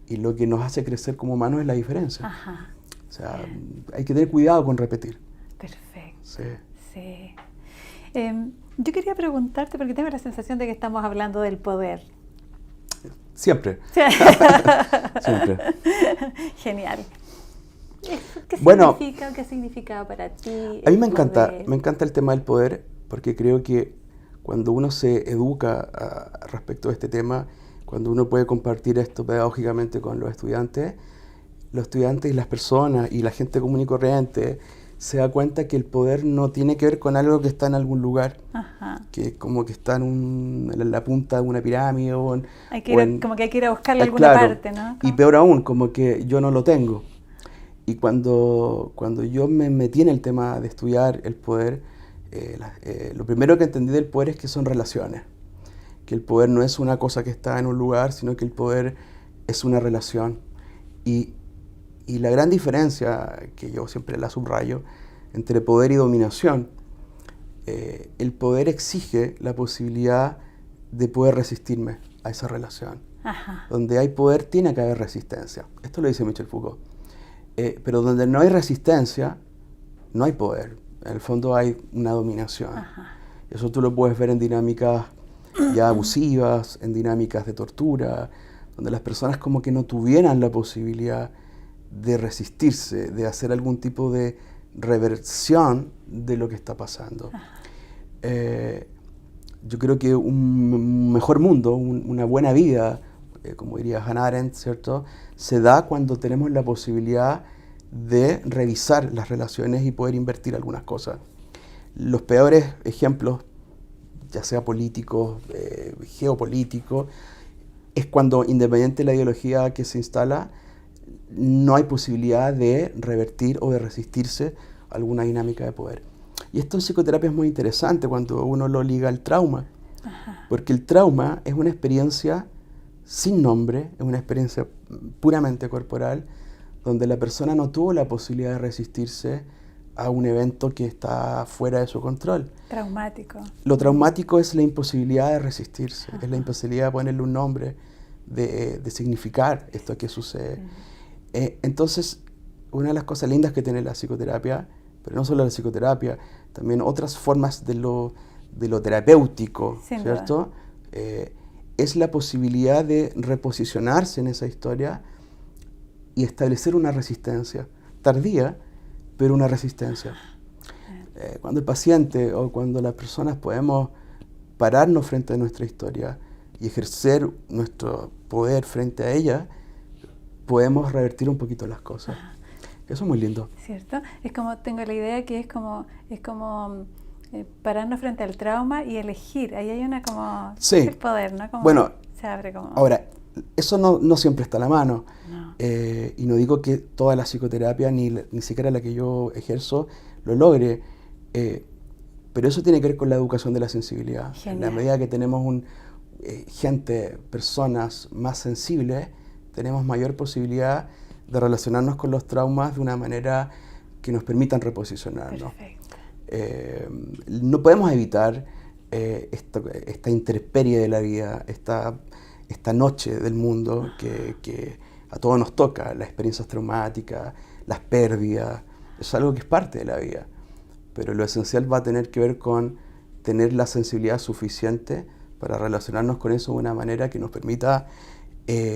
y lo que nos hace crecer como humanos es la diferencia. O sea, hay que tener cuidado con repetir. Perfecto. Sí. Yo quería preguntarte, porque tengo la sensación de que estamos hablando del poder. Siempre. Siempre. Genial. ¿Qué significa o qué significaba para ti? A mí me encanta el tema del poder, porque creo que cuando uno se educa respecto a este tema, cuando uno puede compartir esto pedagógicamente con los estudiantes y las personas y la gente común y corriente, se da cuenta que el poder no tiene que ver con algo que está en algún lugar, que como que está en la punta de una pirámide como que hay que ir a buscarle en alguna parte, ¿no? Y peor aún, como que yo no lo tengo. Y cuando yo me metí en el tema de estudiar el poder, lo primero que entendí del poder es que son relaciones, que el poder no es una cosa que está en un lugar, sino que el poder es una relación. Y la gran diferencia, que yo siempre la subrayo, entre poder y dominación, el poder exige la posibilidad de poder resistirme a esa relación. Donde hay poder tiene que haber resistencia. Esto lo dice Michel Foucault. Pero donde no hay resistencia, no hay poder. En el fondo hay una dominación. Eso tú lo puedes ver en dinámicas ya abusivas, en dinámicas de tortura, donde las personas como que no tuvieran la posibilidad de resistirse, de hacer algún tipo de reversión de lo que está pasando. Yo creo que un mejor mundo, una buena vida, como diría Hannah Arendt, ¿cierto?, se da cuando tenemos la posibilidad de revisar las relaciones y poder invertir algunas cosas. Los peores ejemplos, ya sea políticos, geopolíticos, es cuando, independiente de la ideología que se instala, no hay posibilidad de revertir o de resistirse a alguna dinámica de poder. Y esto en psicoterapia es muy interesante cuando uno lo liga al trauma, porque el trauma es una experiencia sin nombre, es una experiencia puramente corporal, donde la persona no tuvo la posibilidad de resistirse a un evento que está fuera de su control. Traumático. Lo traumático es la imposibilidad de resistirse, es la imposibilidad de ponerle un nombre, de significar esto que sucede. Entonces, una de las cosas lindas que tiene la psicoterapia, pero no solo la psicoterapia, también otras formas de lo terapéutico, ¿cierto? Es la posibilidad de reposicionarse en esa historia y establecer una resistencia, tardía, pero una resistencia. Cuando el paciente o cuando las personas podemos pararnos frente a nuestra historia y ejercer nuestro poder frente a ella, podemos revertir un poquito las cosas. Eso es muy lindo. ¿Cierto? Es como, tengo la idea que es como pararnos frente al trauma y elegir. Ahí hay una como... Sí. Es el poder, ¿no? Como bueno, se abre como... Ahora, eso no siempre está a la mano. No. Y no digo que toda la psicoterapia, ni siquiera la que yo ejerzo, lo logre. Pero eso tiene que ver con la educación de la sensibilidad. Genial. En la medida que tenemos personas más sensibles, tenemos mayor posibilidad de relacionarnos con los traumas de una manera que nos permitan reposicionarnos. No podemos evitar esta intemperie de la vida, esta noche del mundo que a todos nos toca, las experiencias traumáticas, las pérdidas, es algo que es parte de la vida. Pero lo esencial va a tener que ver con tener la sensibilidad suficiente para relacionarnos con eso de una manera que nos permita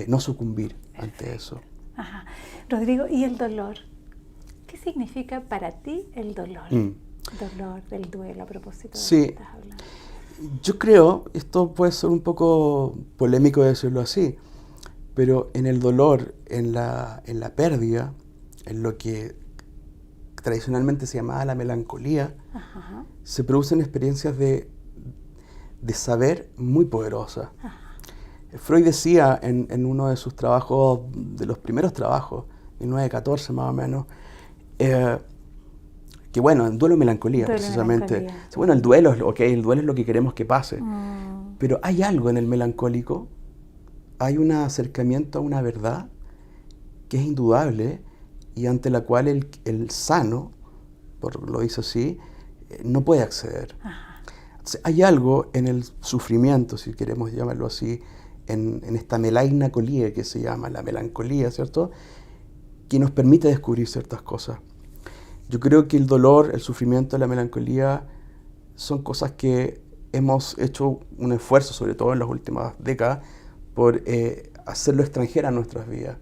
no sucumbir ante eso. Ajá. Rodrigo, ¿y el dolor? ¿Qué significa para ti el dolor? Dolor del duelo, a propósito de lo que estás hablando. Yo creo, esto puede ser un poco polémico decirlo así, pero en el dolor, en la pérdida, en lo que tradicionalmente se llamaba la melancolía, ajá, se producen experiencias de saber muy poderosas. Ajá. Freud decía en uno de sus trabajos, de los primeros trabajos, 1914 más o menos, que bueno, en duelo y melancolía, precisamente. Melancolía. Bueno, el duelo es lo que queremos que pase. Pero hay algo en el melancólico, hay un acercamiento a una verdad que es indudable y ante la cual el sano, lo dice así, no puede acceder. Entonces, hay algo en el sufrimiento, si queremos llamarlo así, en esta melainacolía que se llama, la melancolía, ¿cierto?, que nos permite descubrir ciertas cosas. Yo creo que el dolor, el sufrimiento, la melancolía son cosas que hemos hecho un esfuerzo, sobre todo en las últimas décadas, por hacerlo extranjera a nuestras vidas.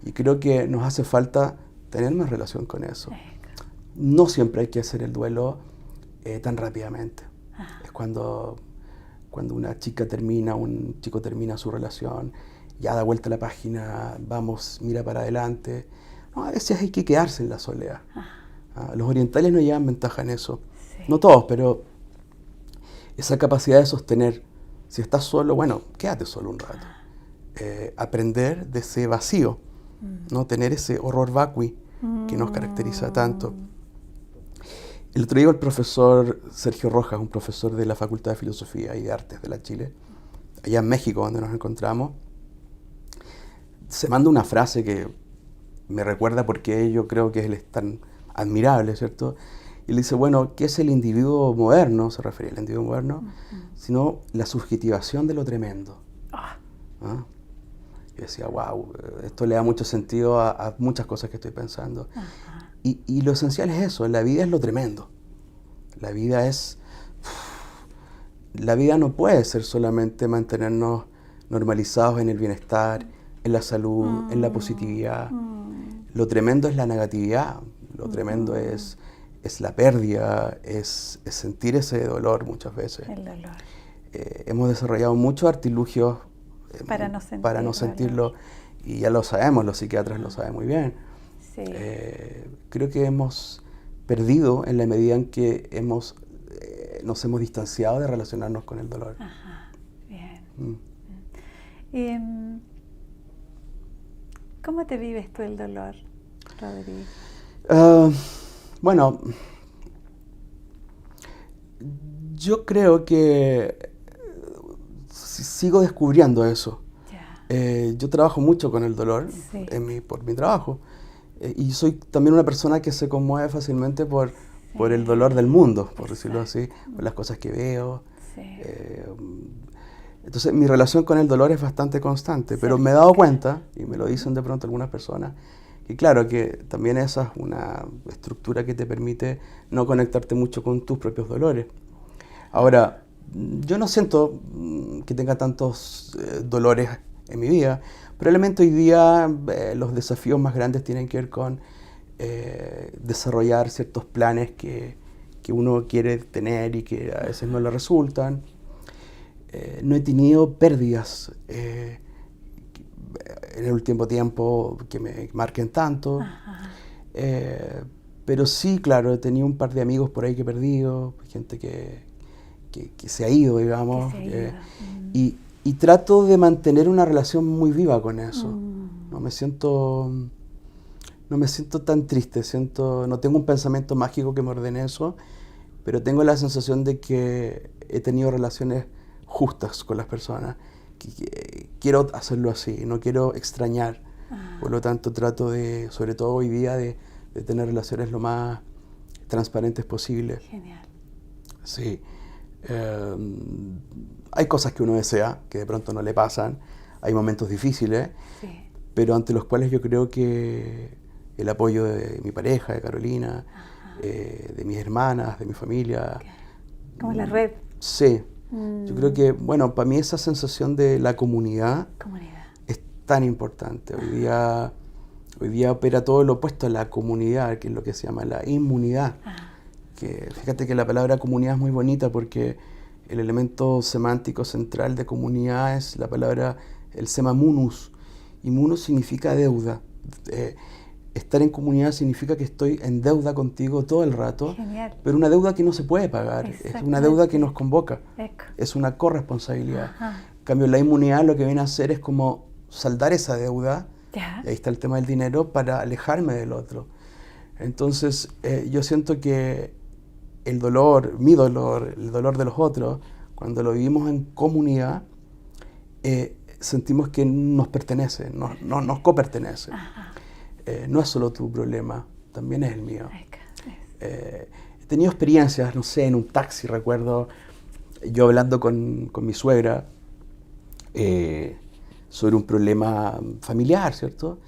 Y creo que nos hace falta tener más relación con eso. No siempre hay que hacer el duelo tan rápidamente. Es cuando una chica termina, un chico termina su relación, ya da vuelta la página, vamos, mira para adelante. No, a veces hay que quedarse en la soledad. Los orientales nos llevan ventaja en eso. Sí. No todos, pero esa capacidad de sostener. Si estás solo, bueno, quédate solo un rato. Aprender de ese vacío, no tener ese horror vacui que nos caracteriza tanto. El otro día el profesor Sergio Rojas, un profesor de la Facultad de Filosofía y de Artes de la Chile, allá en México, donde nos encontramos, se manda una frase que me recuerda porque yo creo que él es tan admirable, ¿cierto? Y le dice, bueno, ¿qué es el individuo moderno? Se refería al individuo moderno, sino la subjetivación de lo tremendo. ¿Ah? Yo decía, wow, esto le da mucho sentido a muchas cosas que estoy pensando. Y lo esencial es eso, la vida es lo tremendo. La vida no puede ser solamente mantenernos normalizados en el bienestar, en la salud, en la positividad. Lo tremendo es la negatividad, lo tremendo es la pérdida, es sentir ese dolor muchas veces. El dolor. Hemos desarrollado muchos artilugios para no sentirlo, y ya lo sabemos, los psiquiatras lo saben muy bien. Sí. Creo que hemos perdido en la medida en que nos hemos distanciado de relacionarnos con el dolor. Ajá, bien. ¿Cómo te vives tú el dolor, Rodrigo? Bueno, yo creo que sigo descubriendo eso. Yo trabajo mucho con el dolor, sí, por mi trabajo. Y soy también una persona que se conmueve fácilmente por el dolor del mundo, por decirlo así, por las cosas que veo. Sí. Entonces mi relación con el dolor es bastante constante, pero me he dado cuenta, y me lo dicen de pronto algunas personas, que claro, que también esa es una estructura que te permite no conectarte mucho con tus propios dolores. Ahora, yo no siento que tenga tantos dolores en mi vida. Probablemente hoy día los desafíos más grandes tienen que ver con desarrollar ciertos planes que uno quiere tener y que a veces no le resultan. No he tenido pérdidas en el último tiempo que me marquen tanto. Pero sí, claro, he tenido un par de amigos por ahí que he perdido, gente que se ha ido, digamos. Y trato de mantener una relación muy viva con eso. No me siento tan triste, no tengo un pensamiento mágico que me ordene eso, pero tengo la sensación de que he tenido relaciones justas con las personas. Quiero hacerlo así, no quiero extrañar. Por lo tanto, trato de, sobre todo hoy día, de tener relaciones lo más transparentes posible. Genial. Sí. Hay cosas que uno desea, que de pronto no le pasan. hay momentos difíciles, Sí. pero ante los cuales yo creo que el apoyo de mi pareja, de Carolina, de mis hermanas, de mi familia. Como la red. Sí. Yo creo que, bueno, para mí esa sensación de la comunidad es tan importante. Hoy día opera todo lo opuesto a la comunidad, que es lo que se llama la inmunidad. Que fíjate que la palabra comunidad es muy bonita porque el elemento semántico central de comunidad es la palabra, el sema munus, y munus significa deuda. Estar en comunidad significa que estoy en deuda contigo todo el rato. Genial. Pero una deuda que no se puede pagar, es una deuda que nos convoca, es una corresponsabilidad. En cambio, la inmunidad lo que viene a hacer es como saldar esa deuda, y ahí está el tema del dinero, para alejarme del otro. Entonces, yo siento que el dolor, mi dolor, el dolor de los otros, cuando lo vivimos en comunidad, sentimos que nos pertenece, nos copertenece. No es solo tu problema, también es el mío. He tenido experiencias, no sé, en un taxi, recuerdo, yo hablando con mi suegra sobre un problema familiar, ¿cierto?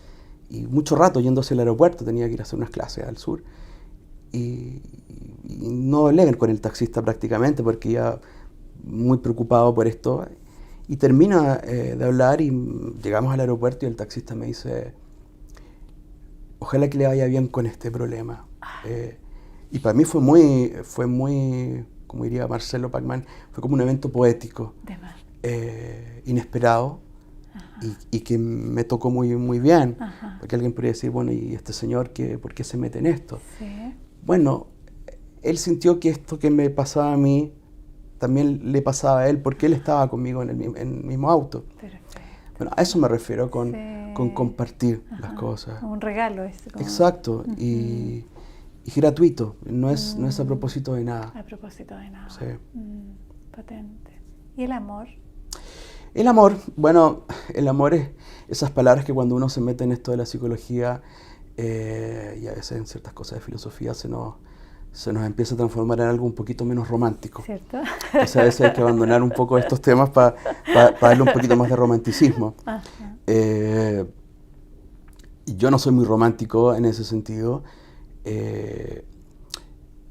Y mucho rato yendo hacia el aeropuerto, tenía que ir a hacer unas clases al sur. Y no hablé con el taxista prácticamente porque iba muy preocupado por esto. Y termina de hablar y llegamos al aeropuerto y el taxista me dice: ojalá que le vaya bien con este problema. Y para mí fue muy, como diría Marcelo Pacman, fue como un evento poético, inesperado, y que me tocó muy, muy bien. Porque alguien podría decir, bueno, ¿y este señor por qué se mete en esto? Sí. Bueno, él sintió que esto que me pasaba a mí también le pasaba a él, porque él estaba conmigo en el mismo auto. Perfecto. Bueno, a eso me refiero con compartir las cosas. Un regalo es. Exacto, y gratuito, no es a propósito de nada. A propósito de nada. Sí. Potente. ¿Y el amor? El amor, bueno, el amor es esas palabras que cuando uno se mete en esto de la psicología y a veces en ciertas cosas de filosofía se nos empieza a transformar en algo un poquito menos romántico. ¿Cierto? Entonces a veces hay que abandonar un poco estos temas para darle un poquito más de romanticismo. Yo no soy muy romántico en ese sentido,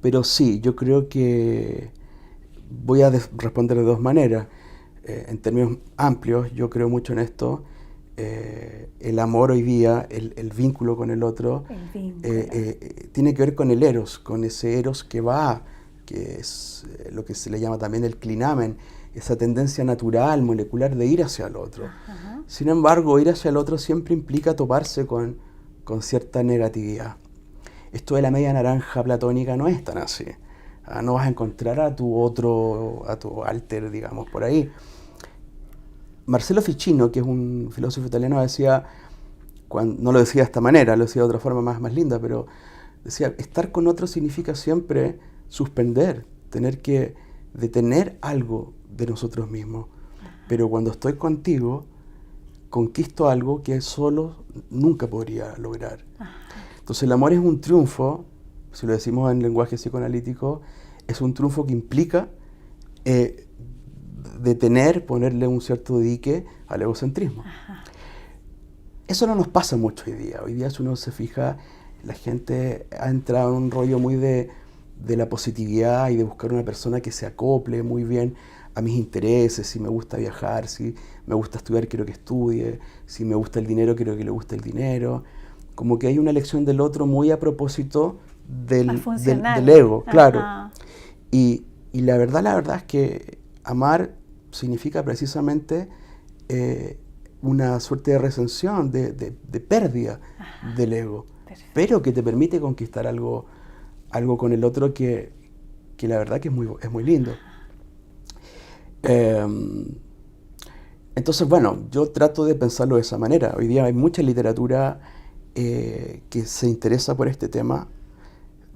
pero sí, yo creo que voy a responder de dos maneras. En términos amplios, yo creo mucho en esto. El amor hoy día, el vínculo con el otro, tiene que ver con el eros, con ese eros que es lo que se le llama también el clinamen, esa tendencia natural, molecular de ir hacia el otro. Sin embargo, ir hacia el otro siempre implica toparse con cierta negatividad. Esto de la media naranja platónica no es tan así. No vas a encontrar a tu alter, digamos, por ahí. Marcelo Ficino, que es un filósofo italiano, decía, no lo decía de esta manera, lo decía de otra forma más linda, pero decía, estar con otro significa siempre suspender, tener que detener algo de nosotros mismos. Pero cuando estoy contigo, conquisto algo que solo nunca podría lograr. Entonces el amor es un triunfo, si lo decimos en lenguaje psicoanalítico, es un triunfo que implica ponerle un cierto dique al egocentrismo. Eso no nos pasa mucho hoy día. Hoy día, si uno se fija, la gente ha entrado en un rollo muy de la positividad y de buscar una persona que se acople muy bien a mis intereses. Si me gusta viajar, si me gusta estudiar, quiero que estudie. Si me gusta el dinero, quiero que le guste el dinero. Como que hay una elección del otro muy a propósito del ego, claro. Y la verdad es que amar significa precisamente una suerte de recensión, de pérdida del ego, pero que te permite conquistar algo con el otro que la verdad que es muy lindo. Entonces, bueno, yo trato de pensarlo de esa manera. Hoy día hay mucha literatura que se interesa por este tema,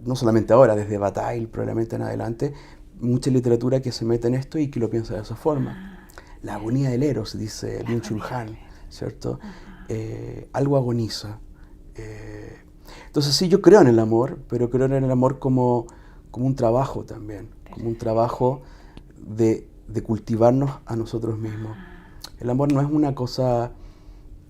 no solamente ahora, desde Bataille probablemente en adelante, mucha literatura que se mete en esto y que lo piensa de esa forma. La agonía del eros, dice Byung-Chul Han, ¿cierto? Algo agoniza. Entonces sí, yo creo en el amor, pero creo en el amor como un trabajo también, como un trabajo de cultivarnos a nosotros mismos. El amor no es una cosa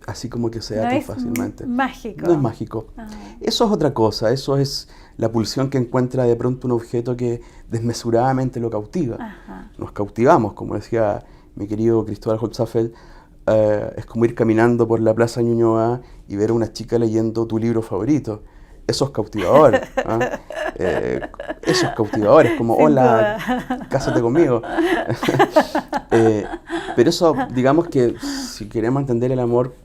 así como que se da No tan es fácilmente. mágico. No es mágico. Ah. Eso es otra cosa, eso es la pulsión que encuentra de pronto un objeto que desmesuradamente lo cautiva. Ajá. Nos cautivamos, como decía mi querido Cristóbal Holzapfel, es como ir caminando por la Plaza Ñuñoa y ver a una chica leyendo tu libro favorito. Eso es cautivador. ¿Ah? Eso es cautivador, es como, Sin hola, duda. cásate conmigo. Pero eso, digamos que si queremos entender el amor,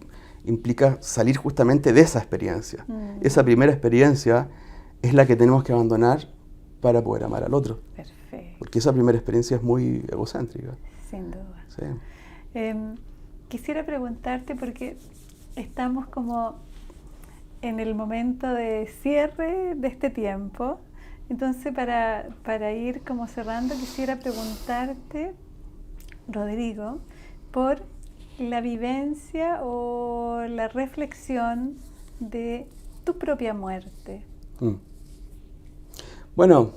implica salir justamente de esa experiencia. Esa primera experiencia es la que tenemos que abandonar para poder amar al otro. Perfecto. Porque esa primera experiencia es muy egocéntrica. Sin duda. Sí. Quisiera preguntarte, porque estamos como en el momento de cierre de este tiempo, entonces para ir como cerrando, quisiera preguntarte, Rodrigo, por la vivencia o la reflexión de tu propia muerte. Bueno,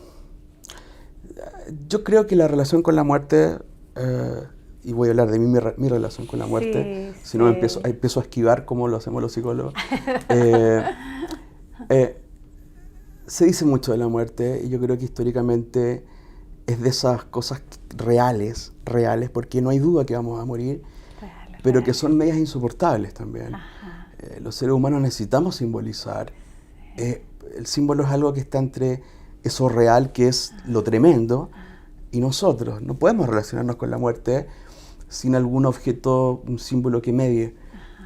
yo creo que la relación con la muerte, y voy a hablar de mi relación con la muerte, Sí, si no sí. empiezo a esquivar como lo hacemos los psicólogos. Se dice mucho de la muerte y yo creo que históricamente es de esas cosas reales, porque no hay duda que vamos a morir, pero que son medias insoportables también. Los seres humanos necesitamos simbolizar. El símbolo es algo que está entre eso real, que es lo tremendo, y nosotros. No podemos relacionarnos con la muerte sin algún objeto, un símbolo que medie.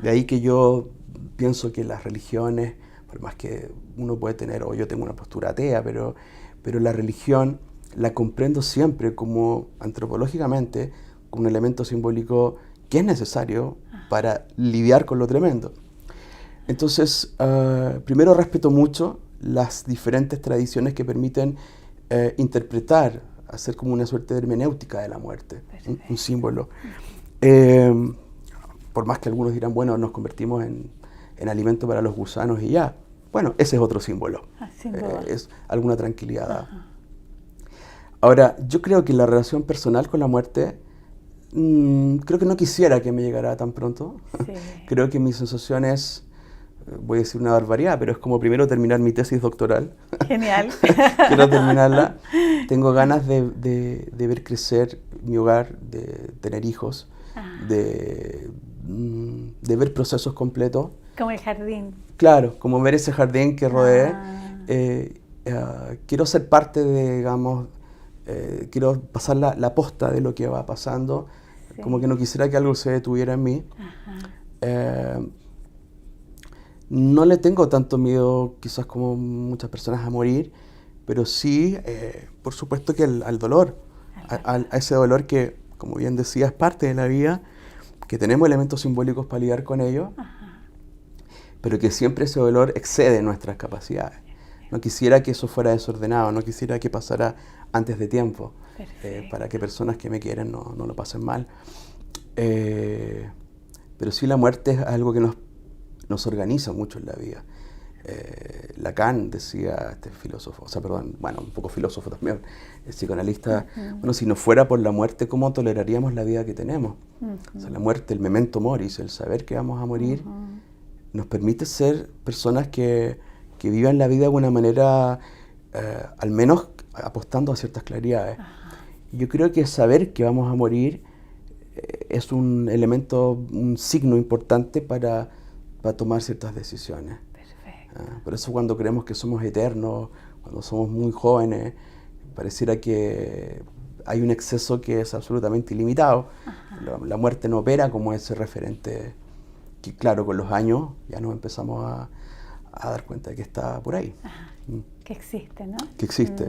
De ahí que yo pienso que las religiones, por más que uno puede tener, o yo tengo una postura atea, pero la religión la comprendo siempre como antropológicamente, como un elemento simbólico que es necesario para lidiar con lo tremendo. Entonces, primero respeto mucho las diferentes tradiciones que permiten interpretar, hacer como una suerte de hermenéutica de la muerte, un símbolo. Por más que algunos dirán, bueno, nos convertimos en alimento para los gusanos y ya. Bueno, ese es otro símbolo. Es alguna tranquilidad. Ahora, yo creo que la relación personal con la muerte, creo que no quisiera que me llegara tan pronto. Sí. Creo que mi sensación es, voy a decir una barbaridad, pero es como primero terminar mi tesis doctoral. Genial. Quiero terminarla. Tengo ganas de ver crecer mi hogar, de tener hijos, de ver procesos completos. Como el jardín. Claro, como ver ese jardín que rodeé. Quiero ser parte de, digamos, quiero pasar la posta de lo que va pasando. Sí. Como que no quisiera que algo se detuviera en mí. No le tengo tanto miedo quizás como muchas personas a morir, pero sí, por supuesto que al dolor, a ese dolor que, como bien decía, es parte de la vida, que tenemos elementos simbólicos para lidiar con ello, pero que siempre ese dolor excede nuestras capacidades. No quisiera que eso fuera desordenado, no quisiera que pasara antes de tiempo, para que personas que me quieren no lo pasen mal. Pero sí, la muerte es algo que nos organiza mucho en la vida. Lacan decía, este filósofo, un poco filósofo también, el psicoanalista, bueno, si no fuera por la muerte, ¿cómo toleraríamos la vida que tenemos? O sea, la muerte, el memento moris, el saber que vamos a morir, nos permite ser personas que vivan la vida de una manera, al menos apostando a ciertas claridades. Yo creo que saber que vamos a morir es un elemento, un signo importante para tomar ciertas decisiones. Por eso cuando creemos que somos eternos, cuando somos muy jóvenes, pareciera que hay un exceso que es absolutamente ilimitado. La muerte no opera como ese referente que, claro, con los años ya nos empezamos a dar cuenta de que está por ahí. Que existe, ¿no? Que existe,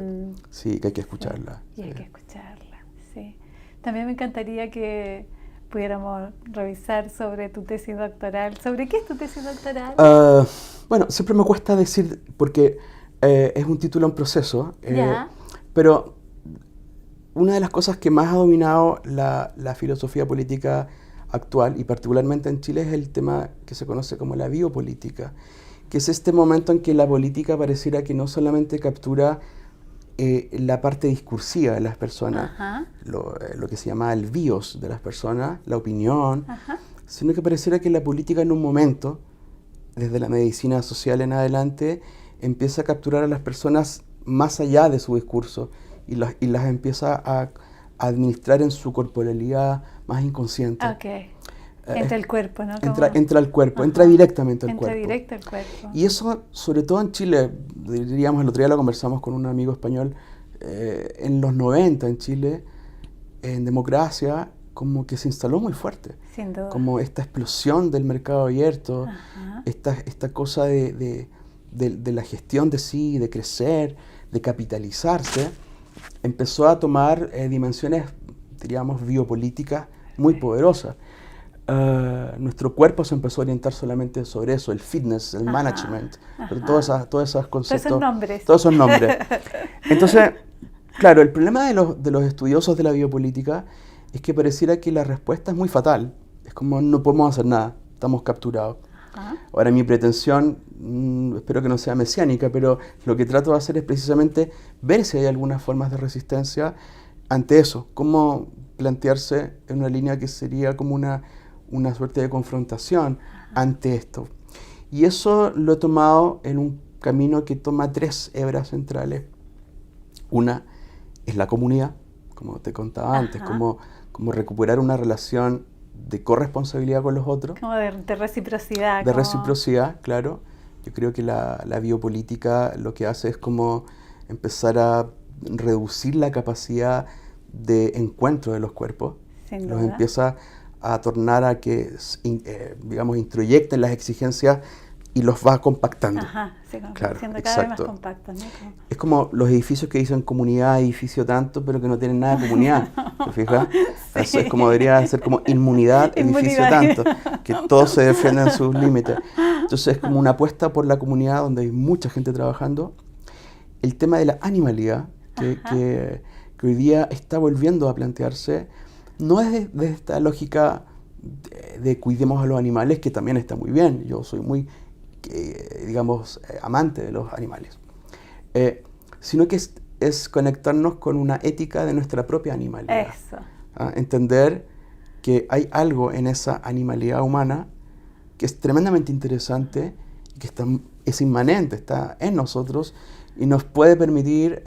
sí, que hay que escucharla. Sí, y hay que escucharla, sí. También me encantaría que pudiéramos revisar sobre tu tesis doctoral. ¿Sobre qué es tu tesis doctoral? Bueno, siempre me cuesta decir, porque es un título en proceso, pero una de las cosas que más ha dominado la filosofía política actual, y particularmente en Chile, es el tema que se conoce como la biopolítica, que es este momento en que la política pareciera que no solamente captura la parte discursiva de las personas, Ajá. lo que se llama el bios de las personas, la opinión, Ajá. sino que pareciera que la política en un momento, desde la medicina social en adelante, empieza a capturar a las personas más allá de su discurso y las empieza a administrar en su corporalidad más inconsciente. Ok. Entra el cuerpo, ¿no? Entra al cuerpo, Ajá. entra directamente al cuerpo. Entra directo al cuerpo. Y eso, sobre todo en Chile, diríamos, el otro día lo conversamos con un amigo español, en los 90 en Chile, en democracia, como que se instaló muy fuerte. Sin duda. Como esta explosión del mercado abierto, Ajá. esta cosa de la gestión de sí, de crecer, de capitalizarse, empezó a tomar dimensiones, diríamos, biopolíticas muy poderosas. Nuestro cuerpo se empezó a orientar solamente sobre eso, el fitness, el management, pero todos esos conceptos. Todos esos nombres. Entonces, claro, el problema de los estudiosos de la biopolítica es que pareciera que la respuesta es muy fatal. Es como no podemos hacer nada, estamos capturados. Ajá. Ahora, mi pretensión, espero que no sea mesiánica, pero lo que trato de hacer es precisamente ver si hay algunas formas de resistencia ante eso. Cómo plantearse en una línea que sería como una suerte de confrontación ante esto. Y eso lo he tomado en un camino que toma 3 hebras centrales. Una es la comunidad, como te contaba antes, como recuperar una relación de corresponsabilidad con los otros. Como de reciprocidad. De reciprocidad, claro. Yo creo que la biopolítica lo que hace es como empezar a reducir la capacidad de encuentro de los cuerpos. Sin los duda. Empieza a tornar a que, digamos, introyecten las exigencias y los va compactando. Ajá, sí, claro, siendo cada vez más exacto. compactos, ¿no? Es como los edificios que dicen comunidad, edificio tanto, pero que no tienen nada de comunidad. ¿Te fijas? Sí. Es como debería ser como inmunidad, edificio tanto, que todos se defienden sus límites. Entonces es como una apuesta por la comunidad donde hay mucha gente trabajando. El tema de la animalidad, que hoy día está volviendo a plantearse, no es de esta lógica de cuidemos a los animales, que también está muy bien. Yo soy muy, digamos, amante de los animales. Sino que es conectarnos con una ética de nuestra propia animalidad. Eso. Entender que hay algo en esa animalidad humana que es tremendamente interesante, que es inmanente, está en nosotros y nos puede permitir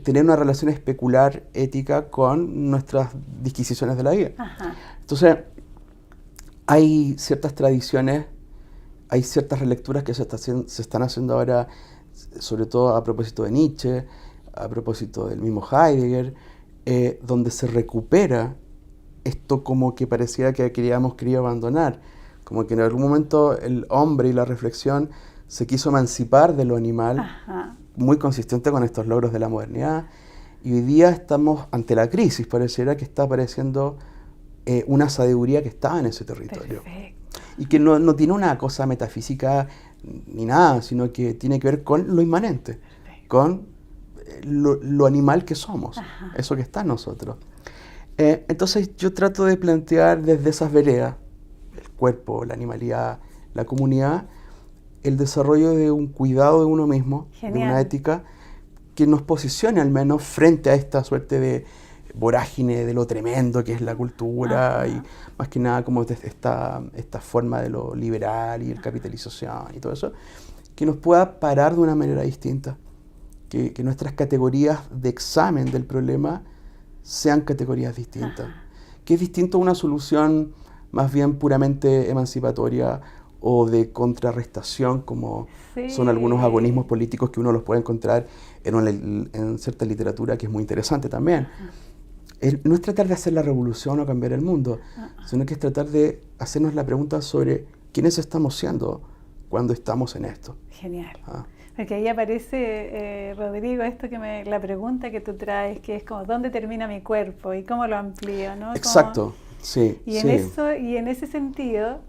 tener una relación especular ética con nuestras disquisiciones de la vida. Ajá. Entonces, hay ciertas tradiciones, hay ciertas relecturas que se están haciendo ahora, sobre todo a propósito de Nietzsche, a propósito del mismo Heidegger, donde se recupera esto como que parecía que habíamos querido abandonar, como que en algún momento el hombre y la reflexión se quiso emancipar de lo animal, Ajá. muy consistente con estos logros de la modernidad, y hoy día estamos ante la crisis, pareciera que está apareciendo una sabiduría que estaba en ese territorio. Perfecto. Y que no tiene una cosa metafísica ni nada, sino que tiene que ver con lo inmanente, con lo animal que somos, Ajá. eso que está en nosotros. Entonces yo trato de plantear desde esas veredas, el cuerpo, la animalidad, la comunidad, el desarrollo de un cuidado de uno mismo, Genial. de una ética que nos posicione al menos frente a esta suerte de vorágine de lo tremendo que es la cultura. Ajá. Y más que nada como esta forma de lo liberal y el capitalización y todo eso, que nos pueda parar de una manera distinta, que nuestras categorías de examen del problema sean categorías distintas. Ajá. Que es distinto a una solución más bien puramente emancipatoria o de contrarrestación, como son algunos agonismos políticos que uno los puede encontrar en cierta literatura, que es muy interesante también. No es tratar de hacer la revolución o cambiar el mundo, sino que es tratar de hacernos la pregunta sobre quiénes estamos siendo cuando estamos en esto. Genial. Porque ahí aparece, Rodrigo, la pregunta que tú traes, que es como, ¿dónde termina mi cuerpo? Y cómo lo amplío, ¿no? Exacto, sí. Y en ese sentido,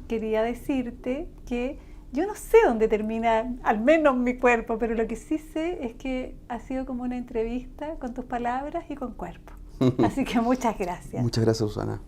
quería decirte que yo no sé dónde termina, al menos mi cuerpo, pero lo que sí sé es que ha sido como una entrevista con tus palabras y con cuerpo. Así que muchas gracias. Muchas gracias, Susana.